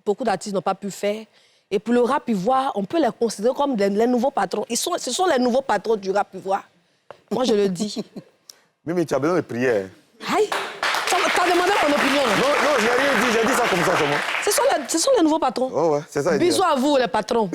D: beaucoup d'artistes n'ont pas pu faire. Et pour le rap ivoire, on peut les considérer comme les nouveaux patrons. Ce sont les nouveaux patrons du rap ivoire. Moi, je le dis.
B: Mais tu as besoin de prière.
D: Aïe! T'as demandé mon opinion.
B: Non, je n'ai rien dit, j'ai dit ça comme ça.
D: Ce sont les nouveaux patrons.
B: Oh ouais, c'est ça.
D: Bisous à vous, les patrons.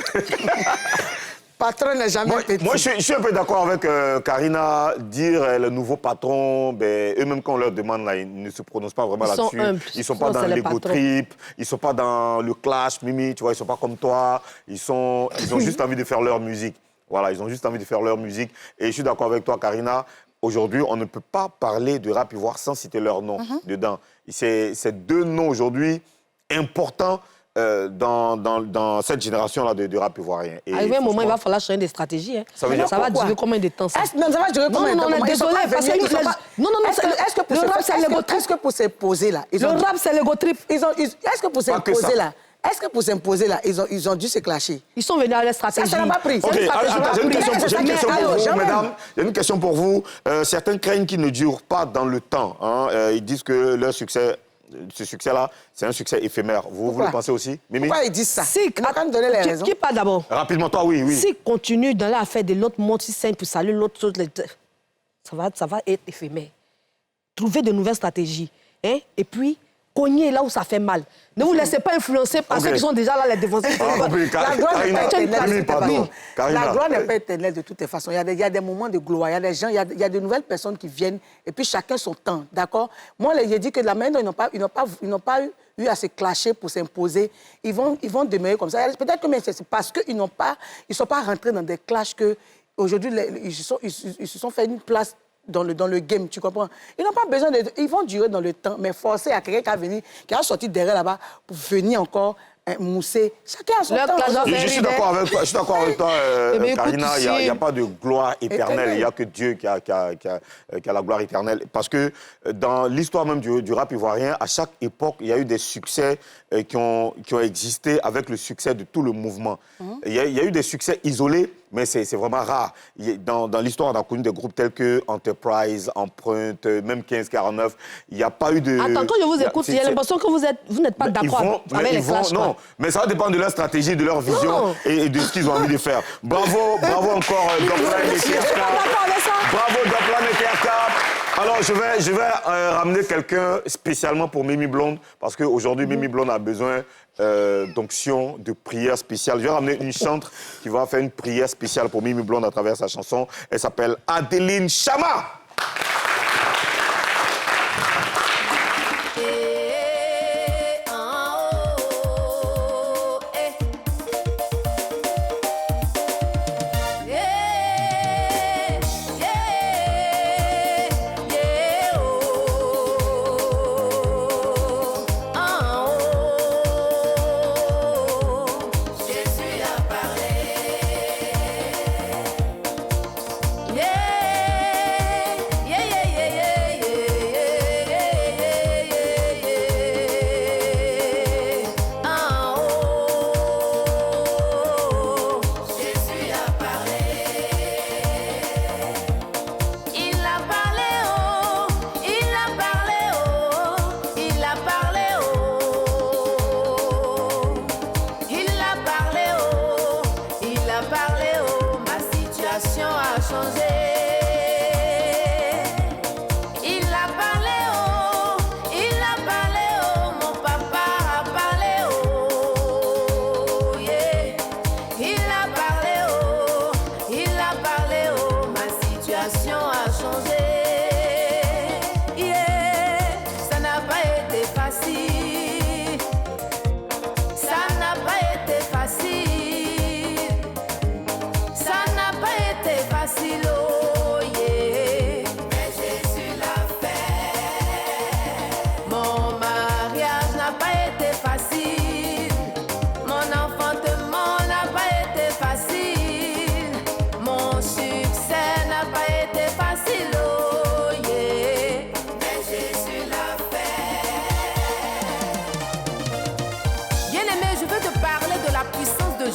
C: patron n'est jamais petit.
B: Moi, je suis un peu d'accord avec Karina. Dire le nouveau patron, ben, eux-mêmes, quand on leur demande, là, ils ne se prononcent pas vraiment là-dessus. Ils ne sont pas dans l'ego trip, ils ne sont pas dans le clash, Mimi, tu vois, ils ne sont pas comme toi. Ils ont juste envie de faire leur musique. Voilà, ils ont juste envie de faire leur musique. Et je suis d'accord avec toi, Karina. Aujourd'hui, on ne peut pas parler de rap ivoire sans citer leur nom dedans. C'est deux noms aujourd'hui importants dans cette génération-là de rap ivoirien.
D: Arrivé un moment, il va falloir changer des stratégies. Hein.
B: Ça va
D: durer combien de temps ça?
C: Non, ça va durer combien de temps?
D: Non, désolé, parce que... Non, le rap, c'est l'ego trip.
C: Est-ce que pour s'imposer, là...
D: Le rap, c'est l'ego trip.
C: Est-ce que pour s'imposer, là... Est-ce que pour s'imposer, là, ils ont dû se clasher?
D: Ils sont venus à la stratégie.
C: Ça n'a pas pris.
B: OK, j'ai une question pour vous, mesdames. Il y a une question pour vous. Certains craignent qu'ils ne durent pas dans le temps. Hein. Ils disent que leur succès... Ce succès-là, c'est un succès éphémère. Vous le pensez aussi, Mimi?
C: Pourquoi ils disent ça?
D: Si,
C: quand même donner les raisons.
D: Qui parle d'abord?
B: Rapidement, toi, oui.
D: S'ils continuent dans l'affaire de l'autre monde, si c'est pour saluer l'autre chose, ça va être éphémère. Trouver de nouvelles stratégies. Hein? Et puis, cogner là où ça fait mal. Ne vous laissez pas influencer par ceux qui sont déjà là, les défenseurs.
C: La gloire n'est pas éternelle.
B: La
C: gloire n'est pas éternelle de toutes les façons. Il y a des moments de gloire, il y a des gens, il y a de nouvelles personnes qui viennent, et puis chacun son temps, d'accord? Moi, j'ai dit que la manière dont ils n'ont pas eu à se clasher pour s'imposer, ils vont demeurer comme ça. Peut-être que c'est parce qu'ils ne sont pas rentrés dans des clashs qu'aujourd'hui, ils se sont fait une place dans le game, tu comprends? Ils n'ont pas besoin ils vont durer dans le temps, mais forcer à quelqu'un qui a sorti derrière là-bas pour venir encore mousser. Chacun a son temps.
B: Je suis d'accord avec toi, Karina. Il n'y a pas de gloire éternelle. Il n'y a que Dieu qui a la gloire éternelle. Parce que dans l'histoire même du rap ivoirien, à chaque époque, il y a eu des succès qui ont existé avec le succès de tout le mouvement. Il y a eu des succès isolés, mais c'est vraiment rare. Dans l'histoire, on a connu des groupes tels que Enterprise, Empreinte, même 1549. Il n'y a pas eu de...
D: Attends, quand je vous écoute, j'ai l'impression que vous n'êtes pas d'accord avec les clashs.
B: Non, mais ça va dépendre de leur stratégie, de leur vision et de ce qu'ils ont envie de faire. Bravo encore, Doplan et TRK. Bravo, Doplan et TRK. Alors, je vais ramener quelqu'un spécialement pour Mimi Blonde, parce qu'aujourd'hui, Mimi Blonde a besoin d'onction, de prière spéciale. Je vais ramener une chantre qui va faire une prière spéciale pour Mimi Blonde à travers sa chanson. Elle s'appelle Adeline Chama.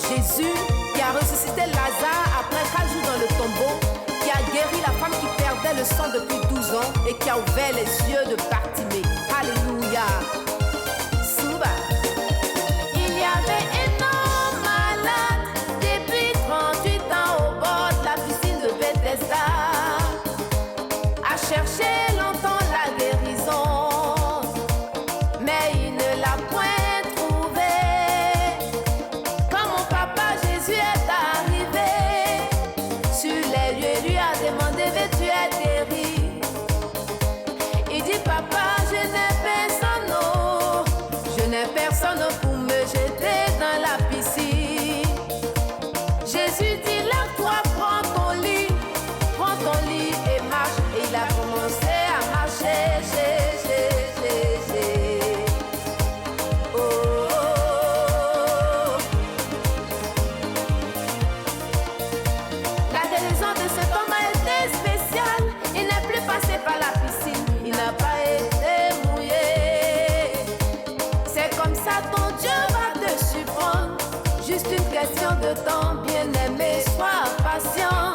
G: Jésus qui a ressuscité Lazare après 4 jours dans le tombeau, qui a guéri la femme qui perdait le sang depuis 12 ans et qui a ouvert les yeux de Bartimée. Alléluia. Souba. Il y avait un homme malade depuis 38 ans au bord de la piscine de Bethesda, a cherché longtemps la guérison, mais il ne l'a point. Jésus est arrivé. temps, bien-aimé, sois patient.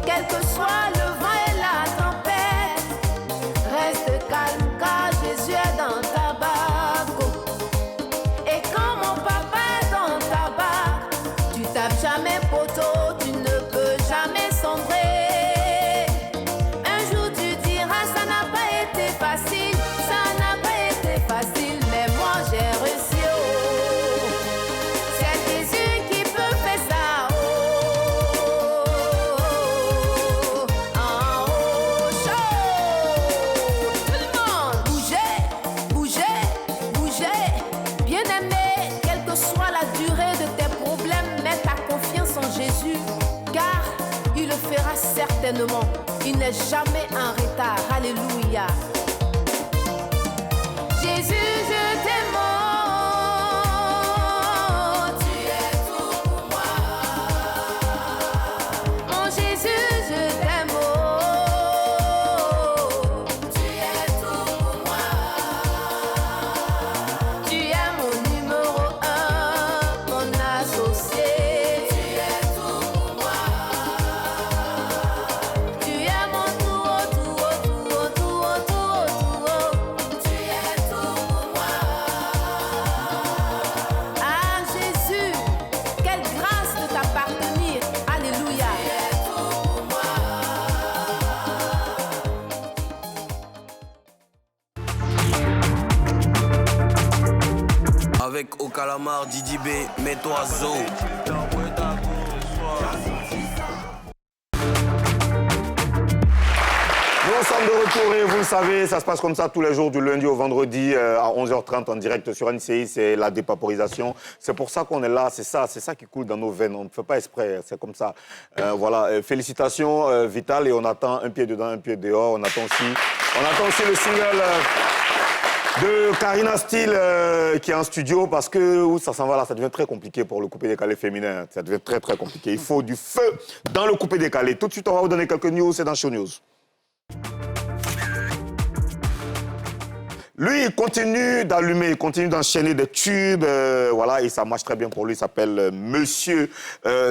G: Quel que soit le vent et la tempête, reste calme car Jésus est dans ta barque. Et quand mon papa est dans ta barque, tu tapes jamais poteau, tu ne peux jamais sombrer. Un jour tu diras ça n'a pas été facile, ça n'a pas été facile, mais moi j'ai réussi. C'est Jésus qui peut faire ça. En haut, chaud. Tout le monde, bougez, bougez, bougez. Bien-aimé, quelle que soit la durée de tes problèmes, mets ta confiance en Jésus, car il le fera certainement. Il n'est jamais en retard. Alléluia. Jésus, je t'aime. Tu es tout pour moi. Mon Jésus, je t'aime. Tu es tout pour moi. Tu es mon numéro 1, mon associé. Tu es tout pour moi. Tu es mon tout, tout, tout, tout, tout, tout. Tu es tout pour moi. Ah Jésus, quelle grâce de t'appartenir. Alléluia. Tu es tout pour moi.
A: Avec au calamar, Didi B, mets-toi Zo.
B: Nous sommes de retour et vous le savez, ça se passe comme ça tous les jours du lundi au vendredi à 11h30 en direct sur NCI, c'est la dépaporisation. C'est pour ça qu'on est là, c'est ça qui coule dans nos veines, on ne fait pas exprès, c'est comme ça. Voilà, félicitations Vital et on attend un pied dedans, un pied dehors, on attend aussi le single de Karina Steele qui est en studio parce que où ça s'en va là, ça devient très compliqué pour le coupé-décalé féminin, ça devient très très compliqué. Il faut du feu dans le coupé-décalé. Tout de suite, on va vous donner quelques news, c'est dans Show News. Lui, il continue d'allumer, il continue d'enchaîner des tubes, voilà, et ça marche très bien pour lui. Il s'appelle Monsieur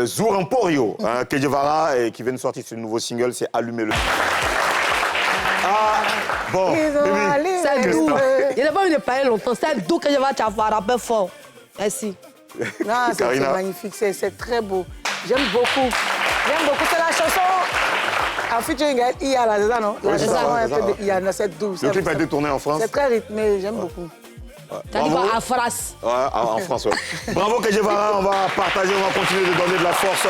B: Zouramporio, Que Guevara, et qui vient de sortir sur un nouveau single, c'est Allumez-le. Ah, bon, baby.
D: C'est doux. Il n'a pas eu de parler longtemps. C'est doux que je vais te faire rapper fort. Merci.
C: Non, c'est
B: Karina.
C: magnifique, c'est très beau. J'aime beaucoup. C'est la chanson en featuring avec Ia, là, c'est ça, non? La
B: c'est ça,
C: chanson
B: ouais,
C: un
B: c'est
C: peu
B: ça,
C: de Ia, non, c'est doux.
B: Le clip a été tourné en France.
C: C'est très rythmé, j'aime beaucoup.
D: T'as dit quoi? À France.
B: Ouais, en France, ouais. Bravo Que Guevara, on va partager, on va continuer de donner de la force.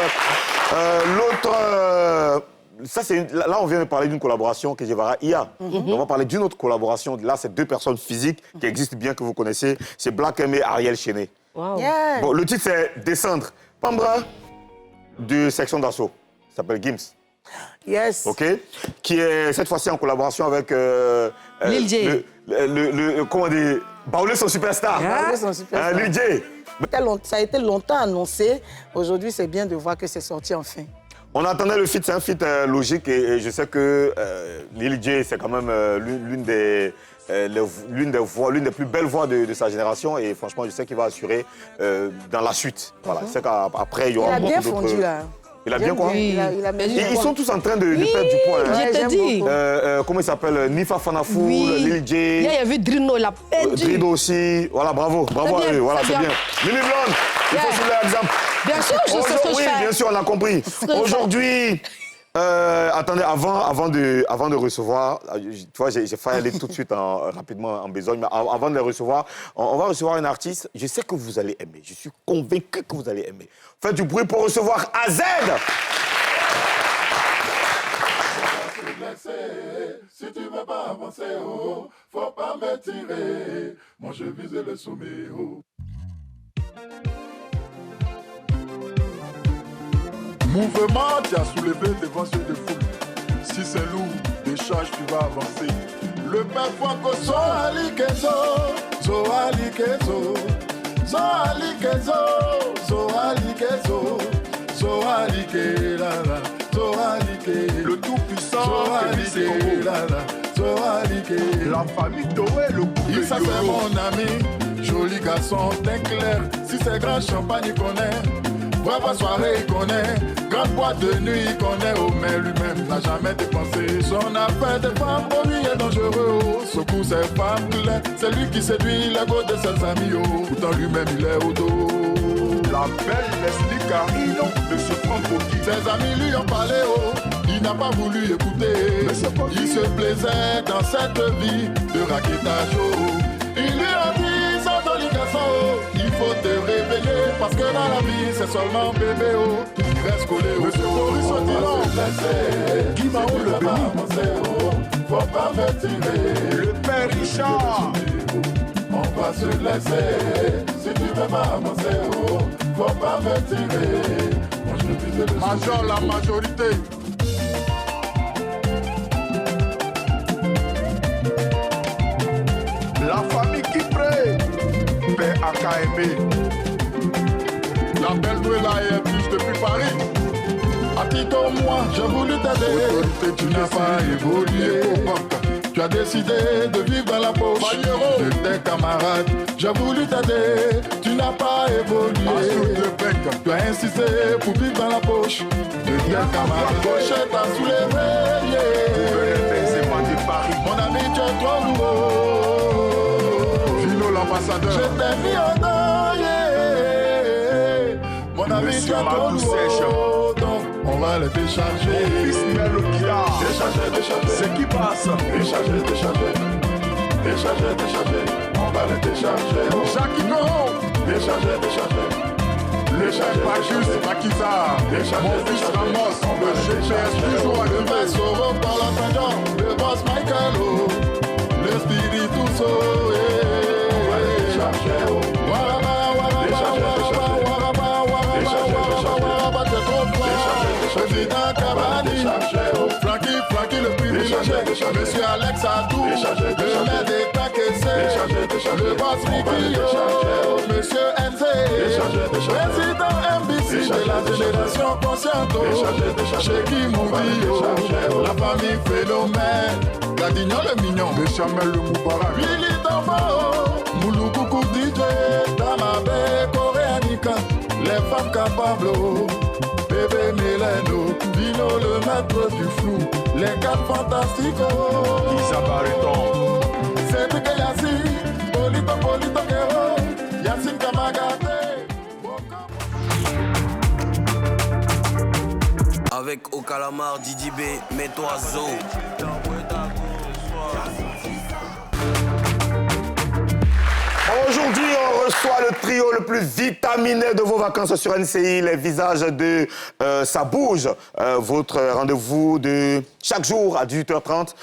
B: L'autre... là, on vient de parler d'une collaboration Que Guevara IA. On va parler d'une autre collaboration. Là, c'est deux personnes physiques qui existent bien, que vous connaissez. C'est Black M et Ariel Chené.
D: Wow.
C: Yeah.
B: Bon, le titre, c'est Descendre. Pambra de Section d'Assaut. Ça s'appelle Gims.
C: Yes.
B: OK? Qui est cette fois-ci en collaboration avec...
D: Lil J.
B: Comment dire? Baoulé son superstar.
C: Baoulé son superstar.
B: Lil J.
C: Ça a été longtemps annoncé. Aujourd'hui, c'est bien de voir que c'est sorti enfin.
B: On attendait le feat, c'est un feat logique et je sais que Lil J, c'est quand même l'une des plus belles voix de sa génération et franchement, je sais qu'il va assurer dans la suite. Voilà, je sais qu'après, il y aura beaucoup d'autres...
C: Il a bien fondu, là.
B: Il a bien quoi?
C: Il a bien
B: Ils sont tous en train de perdre du poids.
D: Je te
C: j'aime
D: dis.
C: beaucoup.
B: Comment il s'appelle? Nifa Fanafou,
D: Oui.
B: Lil J.
D: Hier, il y a vu Drino, il a perdu.
B: Drido aussi. Voilà, bravo à
D: bien,
B: eux. Voilà,
D: c'est
B: c'est bien.
D: bien.
B: Mimi Blonde, il faut
D: Yeah.
B: suivre l'exemple.
D: Bien sûr, je sais ce que je
B: Oui,
D: fais.
B: bien sûr, on a compris.
D: que je fais.
B: Aujourd'hui, attendez, avant de recevoir, tu vois, j'ai failli aller tout de suite rapidement en besogne, mais avant de les recevoir, on va recevoir un artiste, je sais que vous allez aimer, je suis convaincu que vous allez aimer. Faites du bruit pour recevoir AZ.
F: Si tu veux pas avancer, oh, faut pas me tirer. Moi je vise le sommet, oh. Mouvement, tu as soulevé devant ceux de foule. Si c'est lourd, décharge, tu vas avancer. Le père Franco, so ali kezo, so ali kezo, so ali kezo, so ali kezo, so ali kelala. Le tout-puissant, la famille Toé, le coup de c'est mon ami, joli garçon, teint clair. Si c'est grand champagne, il connaît. Brava soirée, il connaît. Grande boîte de nuit, il connaît. Oh, mais lui-même n'a jamais dépensé. Son affaire de femme, pour lui est dangereux. Oh. Ce coup, c'est femme qu'il est. C'est lui qui séduit la go de ses amis. Oh. Pourtant, lui-même, il est au dos.
B: La belle Leslie Carino de ce Franck Boki.
F: Ses amis lui ont parlé, oh. Il n'a pas voulu écouter. Il se plaisait dans cette vie de raquettage. Oh. Il lui a dit, sans joli garçon, oh, il faut te réveiller. Parce que dans la vie, c'est seulement bébé, oh, qui reste collé au
B: Monsieur Boris
F: Odilon. Guy Mahon le béni. Faut pas me tirer.
B: Le père Richard.
F: On va se laisser. Si tu veux m'avancer, oh, faut pas me tirer. Moi, je disais le
B: Major, la majorité. La famille qui prie. Père AKMB.
F: La belle Douella est plus depuis Paris. À titre moi, j'ai voulu t'aider. Tu n'as pas évolué. Tu as décidé de vivre dans la poche de tes camarades. J'ai voulu t'aider. Tu n'as pas évolué. Tu as insisté pour vivre dans la poche de tes camarades. Pochette t'a soulevé. Mon ami, tu es trop nouveau.
B: Vino l'ambassadeur.
F: Je t'ai mis en deuil. Mon ami, tu
B: Monsieur
F: es trop
B: Madou Sèche.
F: nouveau. Donc, on va le décharger.
B: Ismaël Okia.
F: Décharger, décharger.
B: C'est qui passe.
F: Décharger, décharger. Décharger, décharger. On va le décharger.
B: Jacques Noron.
F: Décharger, décharger. Décharger,
B: Bacchus, Makiza.
F: décharger,
B: Mon fils Ramos. Le GPS toujours
F: le
B: activé.
F: mec Soro par la tangent. Le boss Michael, oh. Le spirit tout so. On va le décharger, oh. Président Cavani, Francky le privilégié, Monsieur Alex Adou, le maire d'État Kessé, le boss Mikio, Monsieur NC, Président MBC de la génération consciente, Cheikh Moudio, la famille Phénomène, Gadignon le mignon,
B: Béchamel le Moubarak.
F: Billy Tambo, Mouloukoukou DJ, Damabe, Coréanica, les femmes capables, bébé Mélène, Vino le maître du flou, les quatre fantastiques,
B: Isa Barreton.
F: c'est que Yassi, Polito Kero, Yassine Kamagate.
A: Avec au calamar Didi B, mets-toi zo.
B: Aujourd'hui, on reçoit le trio le plus vitaminé de vos vacances sur NCI, les visages de Ça bouge, votre rendez-vous de chaque jour à 18h30,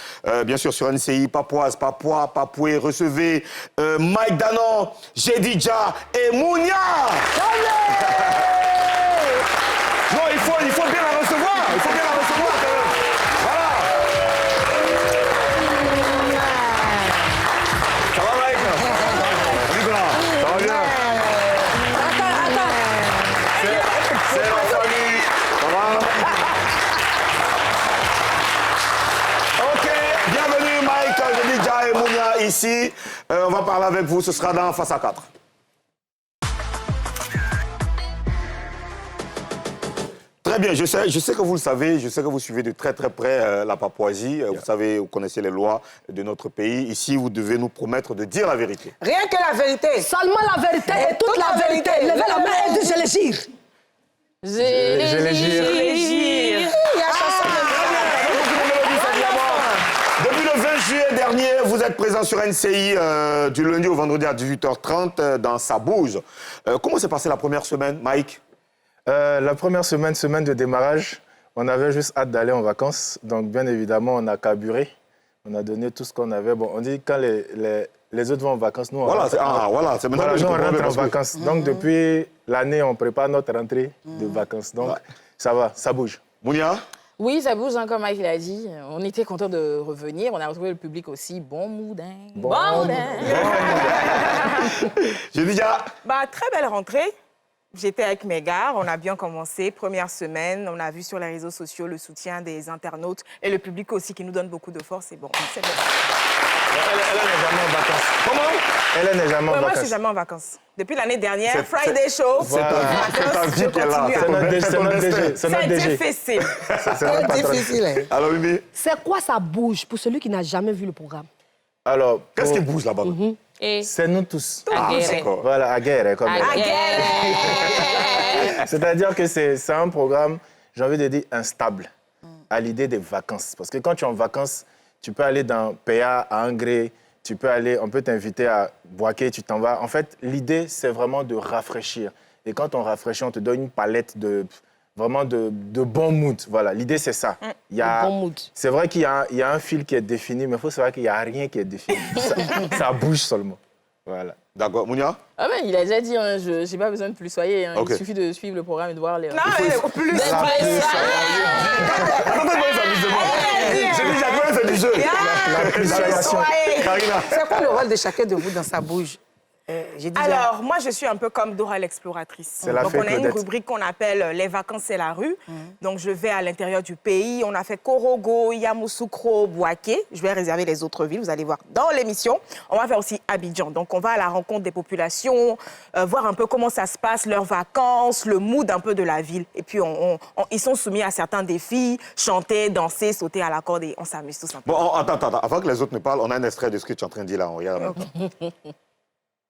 B: bien sûr sur NCI, Papouase, Papouas, Papoué, recevez Mike Danon, Jedidja et Mounia. Non, il faut bien la recevoir, il faut bien la recevoir quand même. Voilà. Ça va, Mike? Ça va bien? C'est la famille. Ça va? Ok, bienvenue Mike, Jedidja et Mounia ici. On va parler avec vous, ce sera dans Face à 4. Très bien, je sais que vous le savez, je sais que vous suivez de très très près la Papouasie. Vous savez, vous connaissez les lois de notre pays. Ici, vous devez nous promettre de dire la vérité.
C: Rien que la vérité.
D: Seulement la vérité et toute la vérité. Levez la main et dites je les gire.
H: Je les gire.
C: Il y a chanson
B: Depuis le 20 juillet dernier, vous êtes présent sur NCI du lundi au vendredi à 18h30 dans Ça bouge. Comment s'est passée la première semaine, Mike?
H: La première semaine de démarrage, on avait juste hâte d'aller en vacances. Donc, bien évidemment, on a carburé. On a donné tout ce qu'on avait. Bon, on dit quand les autres vont en vacances, nous, on rentre.
B: C'est maintenant que je
H: nous, on
B: comprends
H: rentre en
B: parce que-
H: vacances. Donc, depuis l'année, on prépare notre rentrée de vacances. Donc, ça va, ça bouge.
B: Mounia?
I: Oui, ça bouge, hein, comme Mike l'a dit. On était content de revenir. On a retrouvé le public aussi. Bon moudin.
B: J'ai dit déjà.
J: Très belle rentrée. J'étais avec mes gars, on a bien commencé. Première semaine, on a vu sur les réseaux sociaux le soutien des internautes et le public aussi qui nous donne beaucoup de force. Et bon, c'est bon.
H: Elle n'est jamais en vacances. Comment? Elle n'est jamais en vacances.
J: Moi, je suis jamais en vacances. Depuis l'année dernière, Friday Show.
B: C'est ta vie qui est là.
H: C'est notre DG.
J: C'est difficile.
C: C'est difficile.
B: Alors, Mimi,
D: C'est quoi ça bouge pour celui qui n'a jamais vu le programme?
H: Alors,
B: qu'est-ce qui bouge là-bas?
H: c'est nous tous.
B: Ah, d'accord.
H: Voilà, à guerre. Comme
J: Aguerre.
H: C'est-à-dire que c'est un programme, j'ai envie de dire, instable à l'idée des vacances. Parce que quand tu es en vacances, tu peux aller dans PA à Angré, tu peux aller, on peut t'inviter à Boaké, tu t'en vas. En fait, l'idée, c'est vraiment de rafraîchir. Et quand on rafraîchit, on te donne une palette de bon mood. Voilà, l'idée, c'est ça. Il y a,
D: bon mood.
H: c'est vrai qu'il y a un fil qui est défini, mais il faut savoir qu'il n'y a rien qui est défini. ça bouge seulement. Voilà.
B: D'accord. Mounia?
I: Ah ben, il a déjà dit, hein, je n'ai pas besoin de plus soyer. Hein.
B: Ok.
I: Il suffit de suivre le programme et de voir les...
J: Non, mais plus.
B: J'ai dit, Jacqueline, c'est du jeu.
H: La pulsation.
B: Karina.
C: C'est quoi le rôle de chacun de vous dans sa bouge? J'ai dit
J: Alors, moi, je suis un peu comme Dora l'exploratrice.
H: C'est la
J: Donc,
H: fée
J: on a une
H: Claudette.
J: rubrique qu'on appelle Les vacances et la rue. Donc, je vais à l'intérieur du pays. On a fait Korogo, Yamoussoukro, Boaké. Je vais réserver les autres villes, vous allez voir dans l'émission. On va faire aussi Abidjan. Donc, on va à la rencontre des populations, voir un peu comment ça se passe, leurs vacances, le mood un peu de la ville. Et puis, ils sont soumis à certains défis, chanter, danser, sauter à la corde et on s'amuse tout simplement.
B: Bon, attends. Avant que les autres ne parlent, on a un extrait de ce que tu es en train de dire là. On regarde en même temps.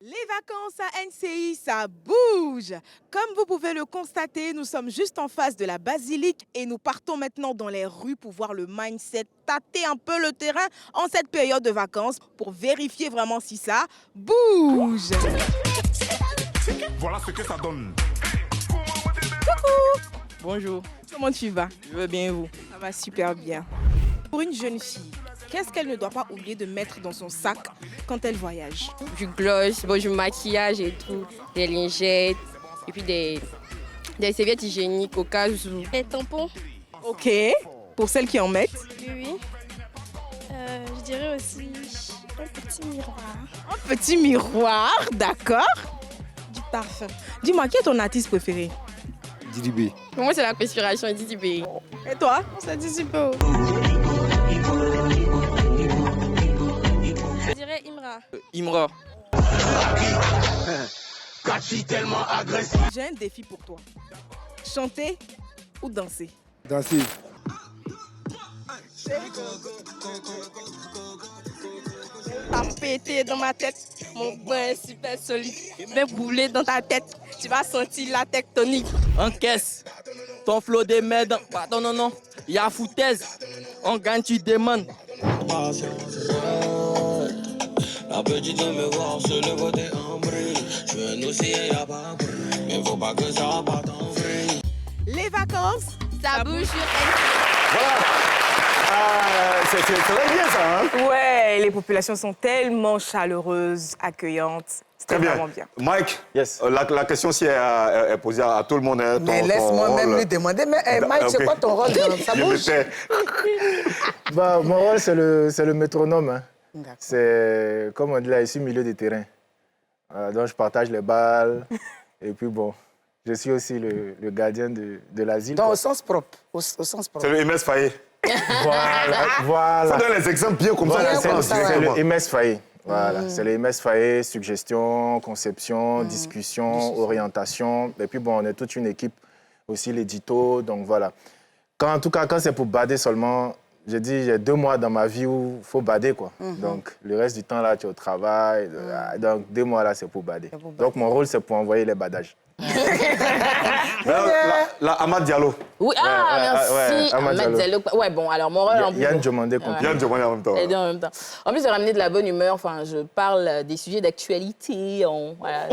K: Les vacances à NCI, ça bouge. Comme vous pouvez le constater, nous sommes juste en face de la basilique et nous partons maintenant dans les rues pour voir le mindset, tâter un peu le terrain en cette période de vacances pour vérifier vraiment si ça bouge.
F: Voilà ce que ça donne.
K: Coucou. Bonjour. Comment tu vas?
I: Je veux bien vous.
K: Ça va super bien. Pour une jeune fille, qu'est-ce qu'elle ne doit pas oublier de mettre dans son sac quand elle voyage?
L: Du gloss, du maquillage et tout, des lingettes, et puis des serviettes hygiéniques au cas où.
K: Des tampons. Ok. Pour celles qui en mettent?
M: Oui. Je dirais aussi un petit miroir.
K: Un petit miroir, d'accord.
M: Du parfum.
K: Dis-moi, qui est ton artiste préféré?
L: Didi B. Pour moi, c'est la conspiration Didi B.
K: Et toi?
M: C'est Didi B. Je dirais Imra.
I: Imra.
K: J'ai un défi pour toi. Chanter ou danser?
N: Danser.
K: T'as pété dans ma tête, mon bain est super solide. Vais bouler dans ta tête, tu vas sentir la tectonique.
O: Encaisse, ton flot de merde. Pardon, non. Il y a foutaise. On gagne, tu demandes.
A: La petite me voir sur le côté ambré. Je veux nous y a pas mais faut pas que ça parte en vrai.
K: Les vacances, ça bouge sur
B: C'est très bien ça, hein?
J: Ouais, les populations sont tellement chaleureuses, accueillantes.
B: Très bien.
J: Vraiment bien.
B: Mike,
H: yes.
B: la question si est posée à tout le monde. Hein,
C: Mais laisse-moi même lui demander. Mais Mike, c'est quoi ton rôle dans sa bouche?
H: Mon rôle, c'est le métronome. Hein. C'est, comme on dit là, ici, milieu des terrains. Donc, je partage les balles. Et puis, bon, je suis aussi le gardien de l'asile.
C: Donc, au sens propre. Au sens propre.
B: C'est le MS Faye.
H: Voilà.
B: Il faut donner les exemples bien comme
H: voilà,
B: ça.
H: C'est le MS Faye. Voilà, c'est le MS Faye, suggestion, conception, discussion, orientation. Et puis, bon, on est toute une équipe, aussi l'édito, donc voilà. En tout cas, quand c'est pour bader seulement, j'ai dit, j'ai 2 mois dans ma vie où il faut bader, quoi. Donc, le reste du temps, là, tu es au travail. Donc, 2 mois, là, c'est pour bader. Donc, mon rôle, c'est pour envoyer les badages.
B: Là, Amad Diallo.
I: Oui, merci. Amad Diallo. Ouais, bon, alors mon rôle en plus.
H: Yann Diomandé
B: Yann Diomandé en même temps.
I: Et en même temps. En plus de ramener de la bonne humeur, enfin, je parle des sujets d'actualité voilà,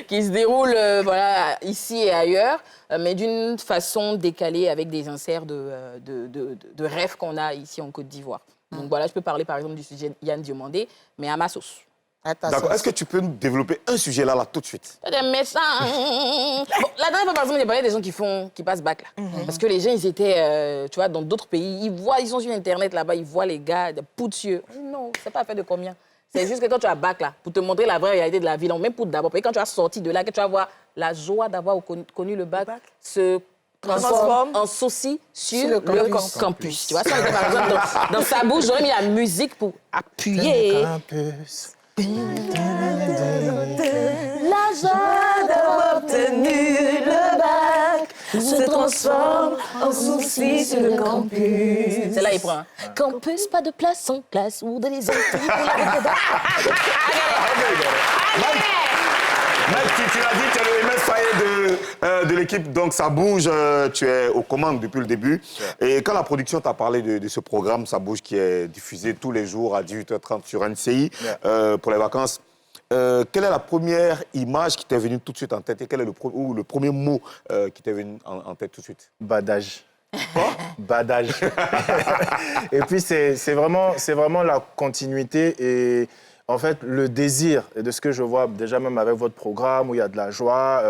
I: qui se déroulent voilà, ici et ailleurs, mais d'une façon décalée avec des inserts de rêves qu'on a ici en Côte d'Ivoire. Donc voilà, je peux parler par exemple du sujet de Yann Diomandé, mais à ma sauce.
B: D'accord. Est-ce que tu peux nous développer un sujet là tout de suite?
I: Des médecins. Bon, la dernière fois, par exemple, il y a pas des gens qui passent bac là. Parce que les gens, ils étaient, tu vois, dans d'autres pays. Ils sont sur Internet là-bas, ils voient les gars, des poussieux. Non, c'est pas fait de combien. C'est juste que quand tu as bac là, pour te montrer la vraie réalité de la ville, même pour d'abord, quand tu as sorti de là, que tu vas voir la joie d'avoir connu le bac, se transforme en saucis sur le campus. Tu vois, ça, par exemple, dans sa bouche, j'aurais mis la musique pour appuyer.
E: La joie d'avoir obtenu le bac se transforme en soucis sur le campus.
I: C'est là il prend. Campus, pas de place en classe ou de les
B: Mec, tu l'as dit, tu es le MS Faye de l'équipe, donc ça bouge, tu es aux commandes depuis le début. Et quand la production t'a parlé de ce programme, ça bouge, qui est diffusé tous les jours à 18h30 sur NCI pour les vacances, quelle est la première image qui t'est venue tout de suite en tête et quel est le premier mot qui t'est venu en tête tout de suite?
H: Badage. Quoi? Badage. Et puis, c'est vraiment la continuité et en fait, le désir de ce que je vois, déjà même avec votre programme où il y a de la joie,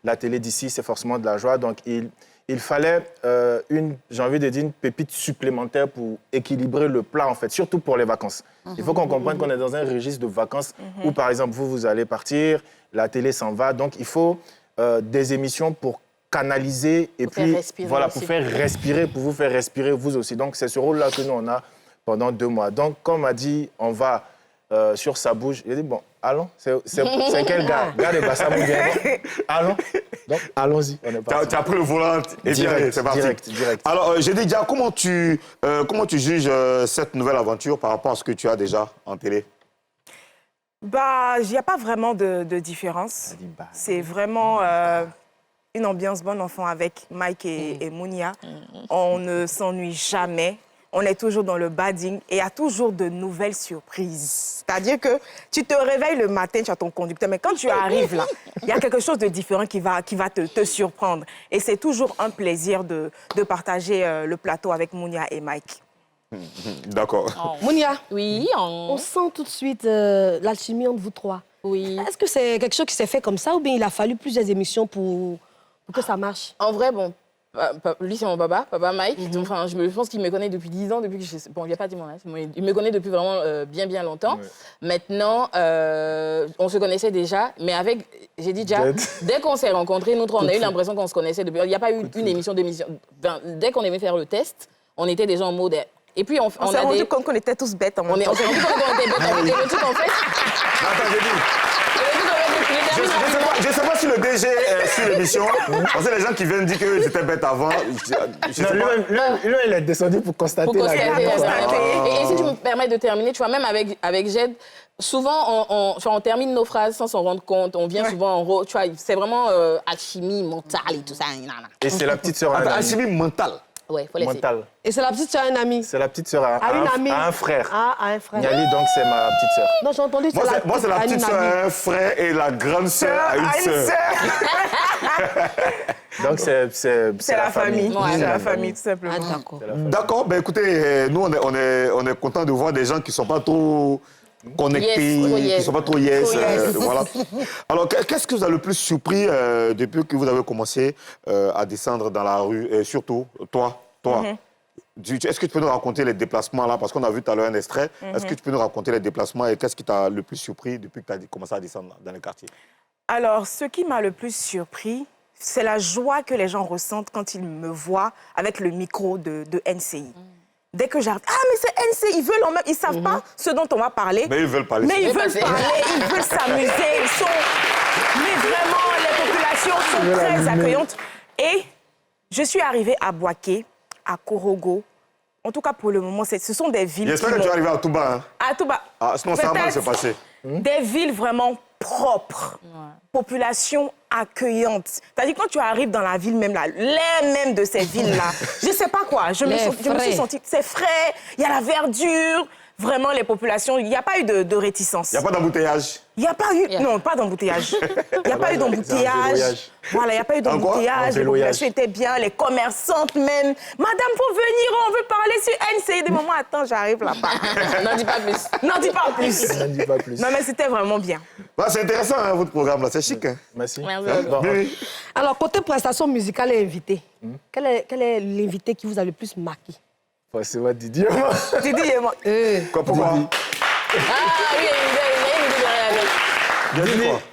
H: la télé d'ici, c'est forcément de la joie. Donc, il fallait j'ai envie de dire, une pépite supplémentaire pour équilibrer le plat, en fait, surtout pour les vacances. Il faut qu'on comprenne qu'on est dans un registre de vacances où, par exemple, vous allez partir, la télé s'en va. Donc, il faut des émissions pour canaliser et puis, voilà, pour faire respirer, pour vous faire respirer vous aussi. Donc, c'est ce rôle-là que nous, on a pendant 2 mois. Donc, comme on m'a dit, on va... sur sa bouche. J'ai dit, bon, allons. C'est quel gars? Gars de Bassam ou bien? Allons. Donc, allons-y.
B: Tu as pris le volant et direct, c'est parti.
H: Direct.
B: Alors, j'ai dit, déjà, comment tu juges cette nouvelle aventure par rapport à ce que tu as déjà en télé?
J: Bah, il n'y a pas vraiment de différence. C'est vraiment une ambiance bonne enfant avec Mike et Mounia. On ne s'ennuie jamais. On est toujours dans le badding et il y a toujours de nouvelles surprises. C'est-à-dire que tu te réveilles le matin, tu as ton conducteur, mais quand tu arrives là, il y a quelque chose de différent qui va te surprendre. Et c'est toujours un plaisir de partager le plateau avec Mounia et Mike.
B: D'accord.
D: Mounia,
I: oui,
D: on sent tout de suite l'alchimie entre vous trois.
I: Oui.
D: Est-ce que c'est quelque chose qui s'est fait comme ça ou bien il a fallu plusieurs émissions pour que ça marche?
I: En vrai, bon, lui, c'est mon papa Mike. Donc, enfin, je pense qu'il me connaît depuis 10 ans, depuis que bon, il n'y a pas dit mon âge, mais il me connaît depuis vraiment bien longtemps. Ouais. Maintenant, on se connaissait déjà, mais j'ai dit déjà, dès qu'on s'est rencontrés, nous trois, on a eu l'impression qu'on se connaissait depuis. Il n'y a pas eu une émission, 2 émissions. Dès qu'on aimait faire le test, on était déjà en mode. Et puis, on
J: s'est rendu compte qu'on était tous bêtes en même temps.
I: On s'est rendu compte qu'on était bêtes. Et le truc, en fait.
B: Attends, j'ai dit. Je ne sais pas si le DG est sur l'émission. On sait les gens qui viennent dire qu'ils étaient bêtes avant.
H: Lui, il est descendu pour constater la guerre.
I: Et si tu me permets de terminer, tu vois, même avec Jed, souvent, on termine nos phrases sans s'en rendre compte. On vient souvent en rôle. Tu vois, c'est vraiment alchimie mentale et tout ça.
H: Et c'est la petite sœur.
B: Alchimie mentale.
I: Ouais, faut laisser.
H: Mental.
D: Et c'est la petite sœur à une amie?
H: C'est la petite sœur à un frère.
D: Ah, à un frère.
H: Niali, donc, c'est ma petite sœur.
D: Non, j'ai entendu,
B: moi, c'est la petite sœur à un frère et la grande sœur à une sœur.
H: Donc, c'est la famille.
J: C'est la famille, tout simplement.
D: Ah, d'accord.
B: D'accord, ben écoutez, nous, on est contents de voir des gens qui ne sont pas trop connectés, qui ne sont pas trop voilà. Alors, qu'est-ce que vous a le plus surpris depuis que vous avez commencé à descendre dans la rue, et surtout, toi Est-ce que tu peux nous raconter les déplacements là? Parce qu'on a vu tout à l'heure un extrait. Est-ce que tu peux nous raconter les déplacements et qu'est-ce qui t'a le plus surpris depuis que tu as commencé à descendre dans les quartiers?
J: Alors, ce qui m'a le plus surpris, c'est la joie que les gens ressentent quand ils me voient avec le micro de NCI. Dès que j'arrive, ah mais c'est NCI, ils savent pas ce dont on va parler.
B: Mais ils veulent parler.
J: Mais ils veulent parler, ils veulent s'amuser, mais vraiment, les populations sont très accueillantes. Et je suis arrivée à Boaké, à Korogo. En tout cas, pour le moment, ce sont des villes.
B: J'espère que tu es arrivé à Touba. Hein?
J: À Touba.
B: Ah, sinon, ça va mal se passer.
J: Des villes vraiment propres. Population accueillante. C'est-à-dire, quand tu arrives dans la ville même, là, l'air même de ces villes-là, je ne sais pas quoi, je me suis sentie... C'est frais, il y a la verdure. Vraiment, les populations, il n'y a pas eu de réticence.
B: Il n'y a pas d'embouteillage?
J: Il n'y a pas eu... Non, pas d'embouteillage. Il n'y a pas eu d'embouteillage. Voilà, il n'y a pas eu d'embouteillage. Les populations étaient bien, les commerçantes même. Madame, faut venir, on veut parler sur NCI. Des moments, attends, j'arrive là-bas.
I: N'en dis pas plus.
J: N'en dis pas plus.
H: N'en dis pas plus.
J: Non, mais c'était vraiment bien.
B: Bah, c'est intéressant, hein, votre programme, là. C'est chic. Hein?
H: Merci.
B: Oui.
D: Alors, côté prestation musicale et invité, quel est l'invité qui vous a le plus marqué?
H: C'est moi, Didier.
J: Didier et moi.
B: Pourquoi?
I: oui,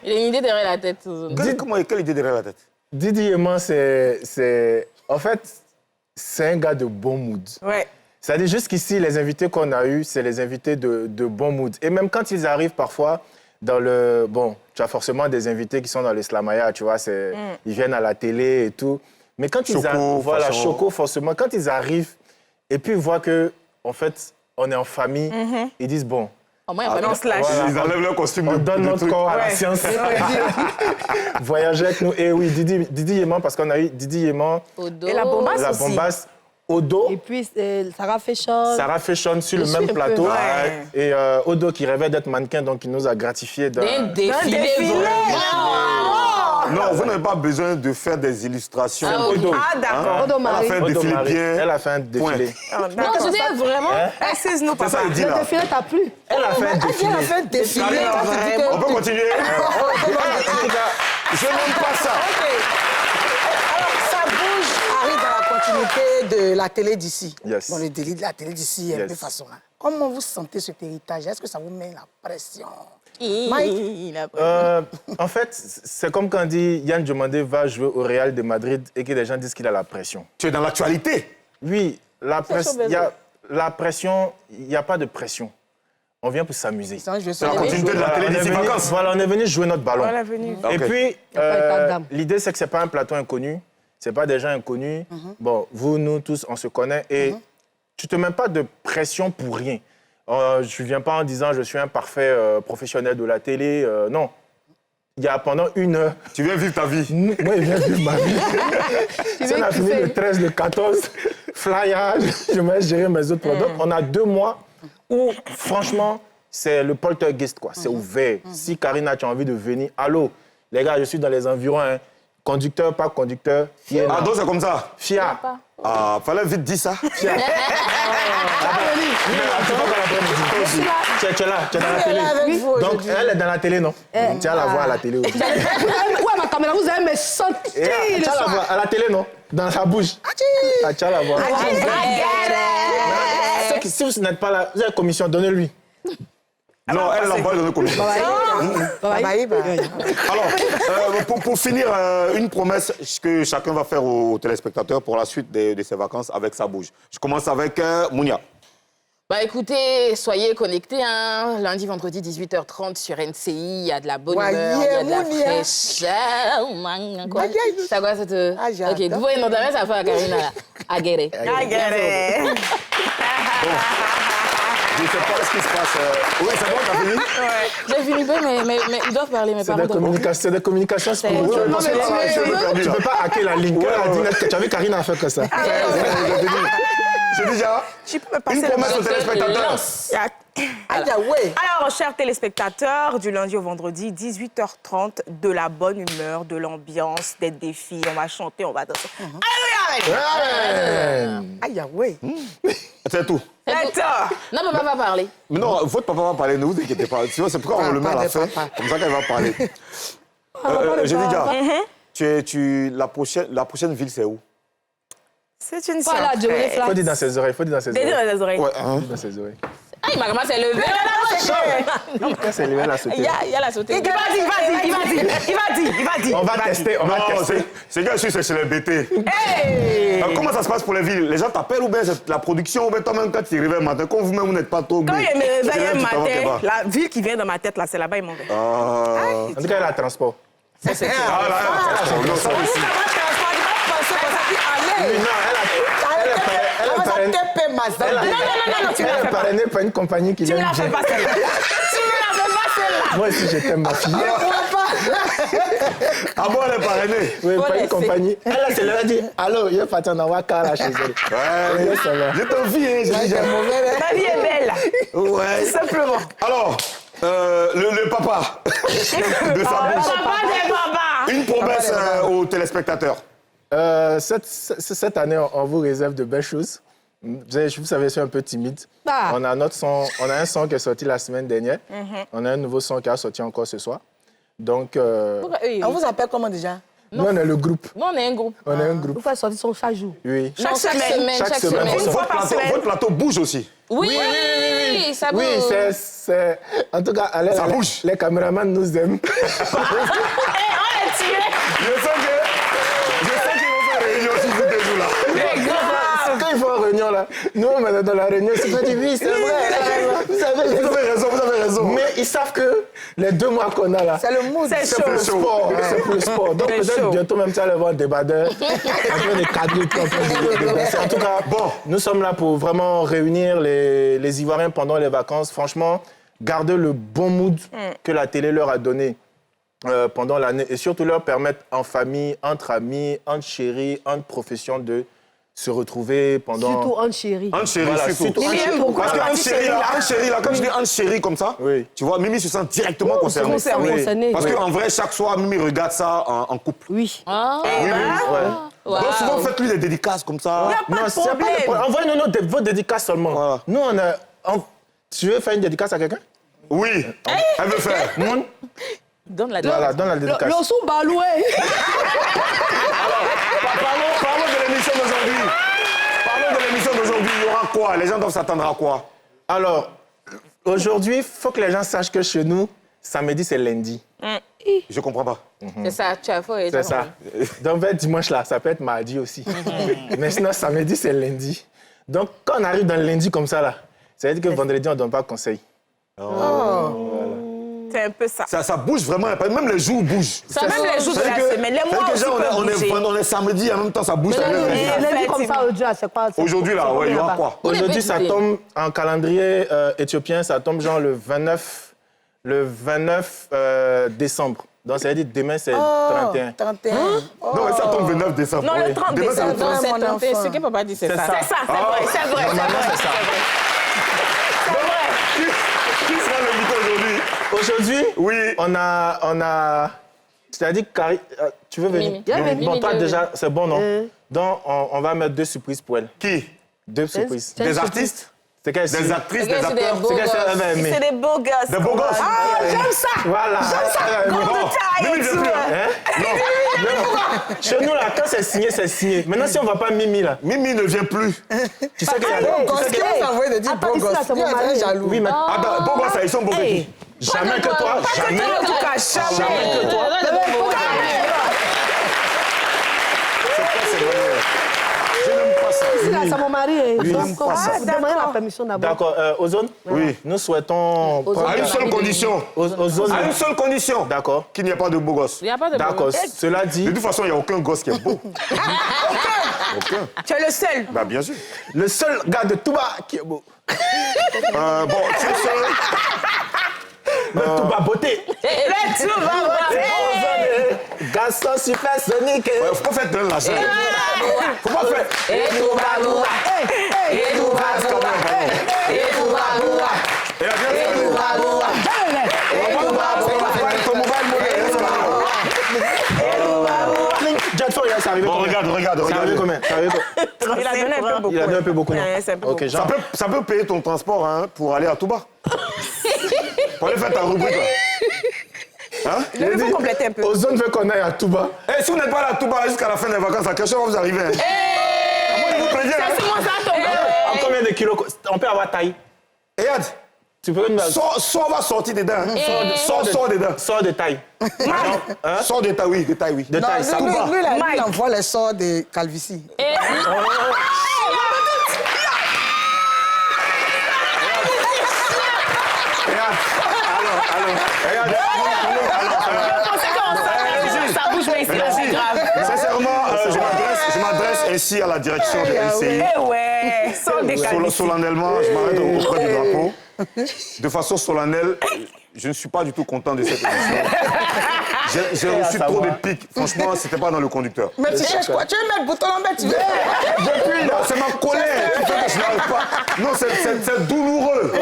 I: il a une idée derrière la tête. Il a une idée derrière la tête.
B: Quelle idée derrière la tête?
H: Didi Yéman, c'est... En fait, c'est un gars de bon mood.
J: Ouais.
H: C'est-à-dire, jusqu'ici, les invités qu'on a eus, c'est les invités de bon mood. Et même quand ils arrivent parfois dans le... Bon, tu as forcément des invités qui sont dans le Slamaya, tu vois, ils viennent à la télé et tout. Mais quand ils arrivent... Voilà, Choco, forcément. Quand ils arrivent et puis ils voient que, en fait, on est en famille, ils disent, bon...
I: Au moins, on se lâche.
B: Voilà, ils enlèvent leur costume.
H: On donne notre corps à la science. Voyager avec nous. Et oui, Didi Yéman, parce qu'on a eu Didi Yéman.
J: Et la bombasse
H: La
J: aussi.
H: bombasse. Odo.
D: Et puis Sarah Fashion.
H: Sarah Fashion sur le même plateau. Ouais. Et Odo qui rêvait d'être mannequin, donc il nous a gratifié d'un
I: défilé.
B: Non, vous n'avez pas besoin de faire des illustrations.
H: Odo.
J: D'accord.
D: Odo Marie.
B: Elle a fait un défilé bien.
H: Elle a fait un défilé.
I: Non, je dis vraiment.
J: Excuse-nous,
B: C'est ça,
J: papa.
B: il dit
D: Le
B: là.
D: défilé t'a plu?
H: Elle a fait un défilé.
C: Elle a fait un défilé.
B: On peut continuer? Je n'aime pas ça.
C: Alors, ça bouge arrive dans la continuité de la télé d'ici.
H: Yes.
C: Dans le délit de la télé d'ici, un peu façon. Hein. Comment vous sentez cet héritage? Est-ce que ça vous met la pression?
H: En fait, c'est comme quand on dit Yann Diomandé va jouer au Real de Madrid et que les gens disent qu'il a la pression.
B: Tu es dans l'actualité.
H: Oui, la pression, il n'y a pas de pression. On vient pour s'amuser.
B: C'est la continuité de la télé d'ici vacances.
H: Voilà, on est venu jouer notre ballon.
J: Voilà, venu.
H: Et puis, l'idée, c'est que ce n'est pas un plateau inconnu. Ce n'est pas des gens inconnus. Bon, vous, nous, tous, on se connaît. Et tu ne te mets pas de pression pour rien. Je ne viens pas en disant je suis un parfait professionnel de la télé. Non. Il y a pendant 1 heure...
B: Tu viens vivre ta vie.
H: Moi, je viens vivre ma vie. Si on a fini le 13, le 14, flyage, je me laisse gérer mes autres products. On a 2 mois où, franchement, c'est le poltergeist, quoi. C'est ouvert. Si Karina, tu as envie de venir, allô, les gars, je suis dans les environs, hein. Conducteur, pas conducteur.
B: Ah, donc c'est comme ça?
H: Fia.
B: Ah, fallait vite dire ça.
H: Fia. Tu es là, tu es dans la télé. Donc, elle est dans la télé, non? Tu as la voix à la télé aussi.
D: Ouais, ma caméra, vous allez me sentir.
H: Tu as la voix à la télé, non? Dans sa bouche. Tu as la voix. Si vous n'êtes pas là, vous avez commission, donnez-lui.
B: Non, elle n'a pas donné commission. Alors, pour finir, une promesse que chacun va faire aux téléspectateurs pour la suite de ses vacances avec sa bouche. Je commence avec Mounia.
I: Bah écoutez, soyez connectés, hein. Lundi, vendredi, 18h30 sur NCI, il y a de la bonne humeur, il y a de la fraîcheur. Ça quoi, ça te... Ok, vous voyez, non, ça fait à Karina, là. Aguerre.
B: Je ne sais pas ce qui se passe. Oui, c'est bon, t'as fini?
I: Ouais. J'ai fini, mais ils doivent parler, mes parents.
H: C'est des communications spirituelles. Tu ne peux pas hacker la ligne. Tu as vu Karina a fait que ça.
B: J'ai déjà une promesse aux téléspectateurs.
J: Alors, chers téléspectateurs, du lundi au vendredi, 18h30, de la bonne humeur, de l'ambiance, des défis. On va chanter, on va danser.
B: C'est tout.
I: Non, papa va parler.
B: Mais non, votre papa va parler, ne vous inquiétez pas. C'est pourquoi on le met à la fin, comme ça qu'elle va parler. J'ai déjà, la prochaine ville, c'est où?
J: C'est une
D: Voilà,
J: surprise.
H: Il faut dire dans ses oreilles.
J: Dans ses oreilles.
B: Ouais,
H: Dans ses oreilles.
I: Ah, il m'a commencé à lever.
H: Quand c'est levé, elle a sauté.
I: Il y a la sauté.
J: Il va dire.
H: On va tester, on va tester.
B: C'est gars, c'est chez les BT. Comment ça se passe pour les villes? Les gens t'appellent ou bien c'est la production ou bien toi-même quand tu réveilles le matin, quand vous-même vous n'êtes pas trop...
J: Quand il me réveille le matin, la ville qui vient dans ma tête, là, c'est là-bas, ils m'en vont.
H: En tout cas, il y a le transport.
J: Ça, c'est
H: Elle est parrainée par une compagnie qui vient de dire. Moi aussi, je t'aime, ma fille.
B: Ah bon, elle est parrainée?
H: Oui, par une compagnie. Elle a dit, allô, il est parti en Awaka, là, chez elle.
B: Ouais, j'ai ton vie, hein, j'ai dit.
J: Ma vie est belle.
B: Ouais.
J: Simplement.
B: Alors, le papa de sa bouche. Une promesse aux téléspectateurs.
H: Cette année, on vous réserve de belles choses. Vous savez, je suis un peu timide. On a un son qui est sorti la semaine dernière. On a un nouveau son qui a sorti encore ce soir. Donc...
C: On vous appelle comment déjà?
H: Nous, on est le groupe.
I: Nous, on est un groupe.
H: On est un groupe.
D: Vous faites sortir son chaque jour?
H: Oui.
J: Chaque semaine.
H: Chaque semaine.
J: Une fois par semaine.
B: Votre plateau bouge aussi.
I: Oui, ça bouge.
H: Oui, En tout cas,
B: Ça bouge.
H: Les caméramans nous aiment.
B: Je sens qu'ils vont faire réunion si vous êtes là.
H: Quand ils font une réunion, là, nous, on est dans la réunion, c'est pas du oui, c'est vrai. Vous avez
B: raison.
H: Mais ils savent que les 2 mois qu'on a là,
C: c'est le mood.
H: C'est pour le sport. C'est pour le sport. Donc peut-être bientôt même ça, aller voir des badeurs, un peu des cadres, un peu de danser. En tout cas, bon, nous sommes là pour vraiment réunir les Ivoiriens pendant les vacances. Franchement, garder le bon mood que la télé leur a donné pendant l'année et surtout leur permettre en famille, entre amis, entre chéris, entre professions de se retrouver pendant...
D: Surtout en chéri.
B: En chéri,
H: Voilà,
B: surtout.
H: surtout.
B: Parce qu'en chéri, là, quand je dis en chéri comme ça, tu vois, Mimi se sent directement concernée. Parce qu'en vrai, chaque soir, Mimi regarde ça en couple.
D: Oui.
B: Donc souvent, faites-lui des dédicaces comme ça.
H: Non, c'est pas le problème. Envoyez-nous vos dédicaces seulement. Voilà. Nous, on a... Tu veux faire une dédicace à quelqu'un?
B: Oui. Elle veut faire.
I: Donne la
H: dédicace. Voilà, donne la dédicace.
D: Le son baloué.
B: Parlons de l'émission d'aujourd'hui. Parlons de l'émission d'aujourd'hui. Il y aura quoi? Les gens doivent s'attendre à quoi?
H: Alors, aujourd'hui, il faut que les gens sachent que chez nous, samedi, c'est lundi.
B: Je comprends pas.
I: C'est ça, tu as fait.
H: C'est ça. Donc, dimanche, là, ça peut être mardi aussi. Mais sinon, samedi, c'est lundi. Donc, quand on arrive dans le lundi comme ça, là, ça veut dire que vendredi, on ne donne pas conseil. Voilà.
J: C'est un peu ça.
B: Ça bouge vraiment, même les jours bougent.
J: Ça même les jours de la semaine, les mois aussi
B: on est samedi, en même temps ça bouge.
D: Mais comme ça, c'est quoi?
B: Aujourd'hui, là, il y aura quoi?
H: Aujourd'hui, ça tombe en calendrier éthiopien, ça tombe genre le 29 décembre. Donc, ça veut dire demain, c'est 31.
C: 31.
B: Non, mais ça tombe le 29 décembre.
J: Non, le 30 décembre.
I: C'est 31. Ce que papa dit, c'est ça.
J: C'est ça, c'est vrai, c'est vrai.
B: Qui sera l'invité aujourd'hui?
H: Aujourd'hui,
B: oui.
H: on a... C'est-à-dire, tu veux venir?
I: Mimi.
H: Bon, toi, déjà, c'est bon, non? Donc, on va mettre 2 surprises pour elle.
B: Qui?
H: 2 surprises.
B: Des artistes?
H: Des
B: actrices, des acteurs?
J: C'est des beaux gosses.
B: Des beaux gosses?
J: Ah, j'aime ça.
H: Voilà.
J: J'aime ça. Grande taille et tout.
H: Non. Chez nous, là, quand c'est signé, c'est signé. Maintenant, si on ne va pas Mimi, là.
B: Mimi ne vient plus.
H: Tu sais qu'il y a
C: beau gosse. Qui va s'envoyer de dire beau gosse? Il est jaloux.
H: Oui, mais...
B: Attends, beau gosse, ils sont beaux que qui?
H: Jamais que toi. Jamais.
J: En tout cas, jamais
H: que toi.
B: Je n'aime pas ça.
D: C'est mon mari.
B: Oui,
D: Donc, vous demandez la permission d'abord.
H: D'accord. Ozone,
B: oui.
H: Nous souhaitons...
B: À une seule condition.
H: Ozone.
B: À une seule condition.
H: D'accord.
B: Qu'il n'y ait pas de beau gosse.
I: Il n'y a pas de
H: D'accord. Cela dit...
B: De toute façon, il n'y a aucun gosse qui est beau. Aucun.
J: Tu es le seul.
B: Bah, bien sûr.
H: Le seul gars de Touba qui est beau.
B: Bon, c'est seul.
H: Le Touba beauté.
J: Le Touba beauté.
H: Garçon supersonique.
B: Faut pas faire de l'argent. Faut pas faire.
J: Et Touba Touba. Et Touba Touba. Et Touba Touba.
B: Et Touba Touba.
H: Jackson, c'est arrivé
B: combien? Regarde.
H: C'est arrivé combien?
J: Il a donné un peu beaucoup.
H: Il a donné un peu beaucoup, non?
J: Ok,
H: genre.
B: Ça peut payer ton transport pour aller à Touba. Pour aller faire ta rubrique, là. Hein?
J: Il faut compléter un peu.
H: Ozone veut qu'on aille à Touba.
B: Eh, si vous n'êtes pas allé à Touba jusqu'à la fin des vacances, à quelle chose va vous arriver? Moi, je vous préviens.
J: C'est moi ça tombe.
H: En combien de kilos? On peut avoir taille.
B: Et regarde.
H: Tu peux nous...
B: Soit va sortir dedans. Sors dedans.
H: Sors de taille.
B: Sors de taille, oui. De taille, oui.
H: De taille, ça va.
C: Lui, il envoie les sorts de calvitie.
J: Ça bouge, mais c'est grave.
B: Sincèrement, je m'adresse ainsi à la direction de LCI.
J: Ouais, sans décaler.
B: Solennellement, je m'arrête auprès du drapeau. De façon solennelle, je ne suis pas du tout content de cette émission. J'ai reçu trop de pics. Franchement, c'était pas dans le conducteur.
C: Mais tu cherches quoi? Tu veux mettre le bouton en bas, tu veux?
B: Depuis là, c'est ma colère qui fait que je n'arrive pas. Non, c'est douloureux.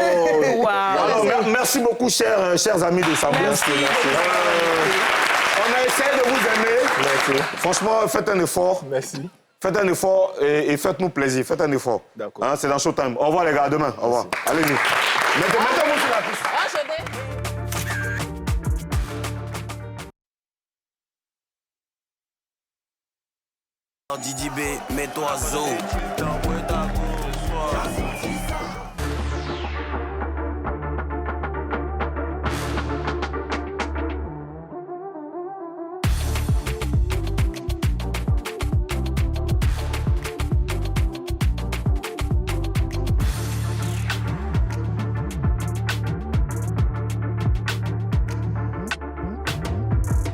J: Wow.
B: Alors, merci beaucoup, chers amis de Sabous. On a essayé de vous aimer.
H: Merci.
B: Franchement, faites un effort.
H: Merci.
B: Faites un effort et faites-nous plaisir. Faites un effort.
H: D'accord.
B: Hein, c'est dans Showtime. Au revoir, les gars. À demain. Au revoir. Allez-y. Mettez-moi sur la piste.
A: Didi B, mets-toi zo.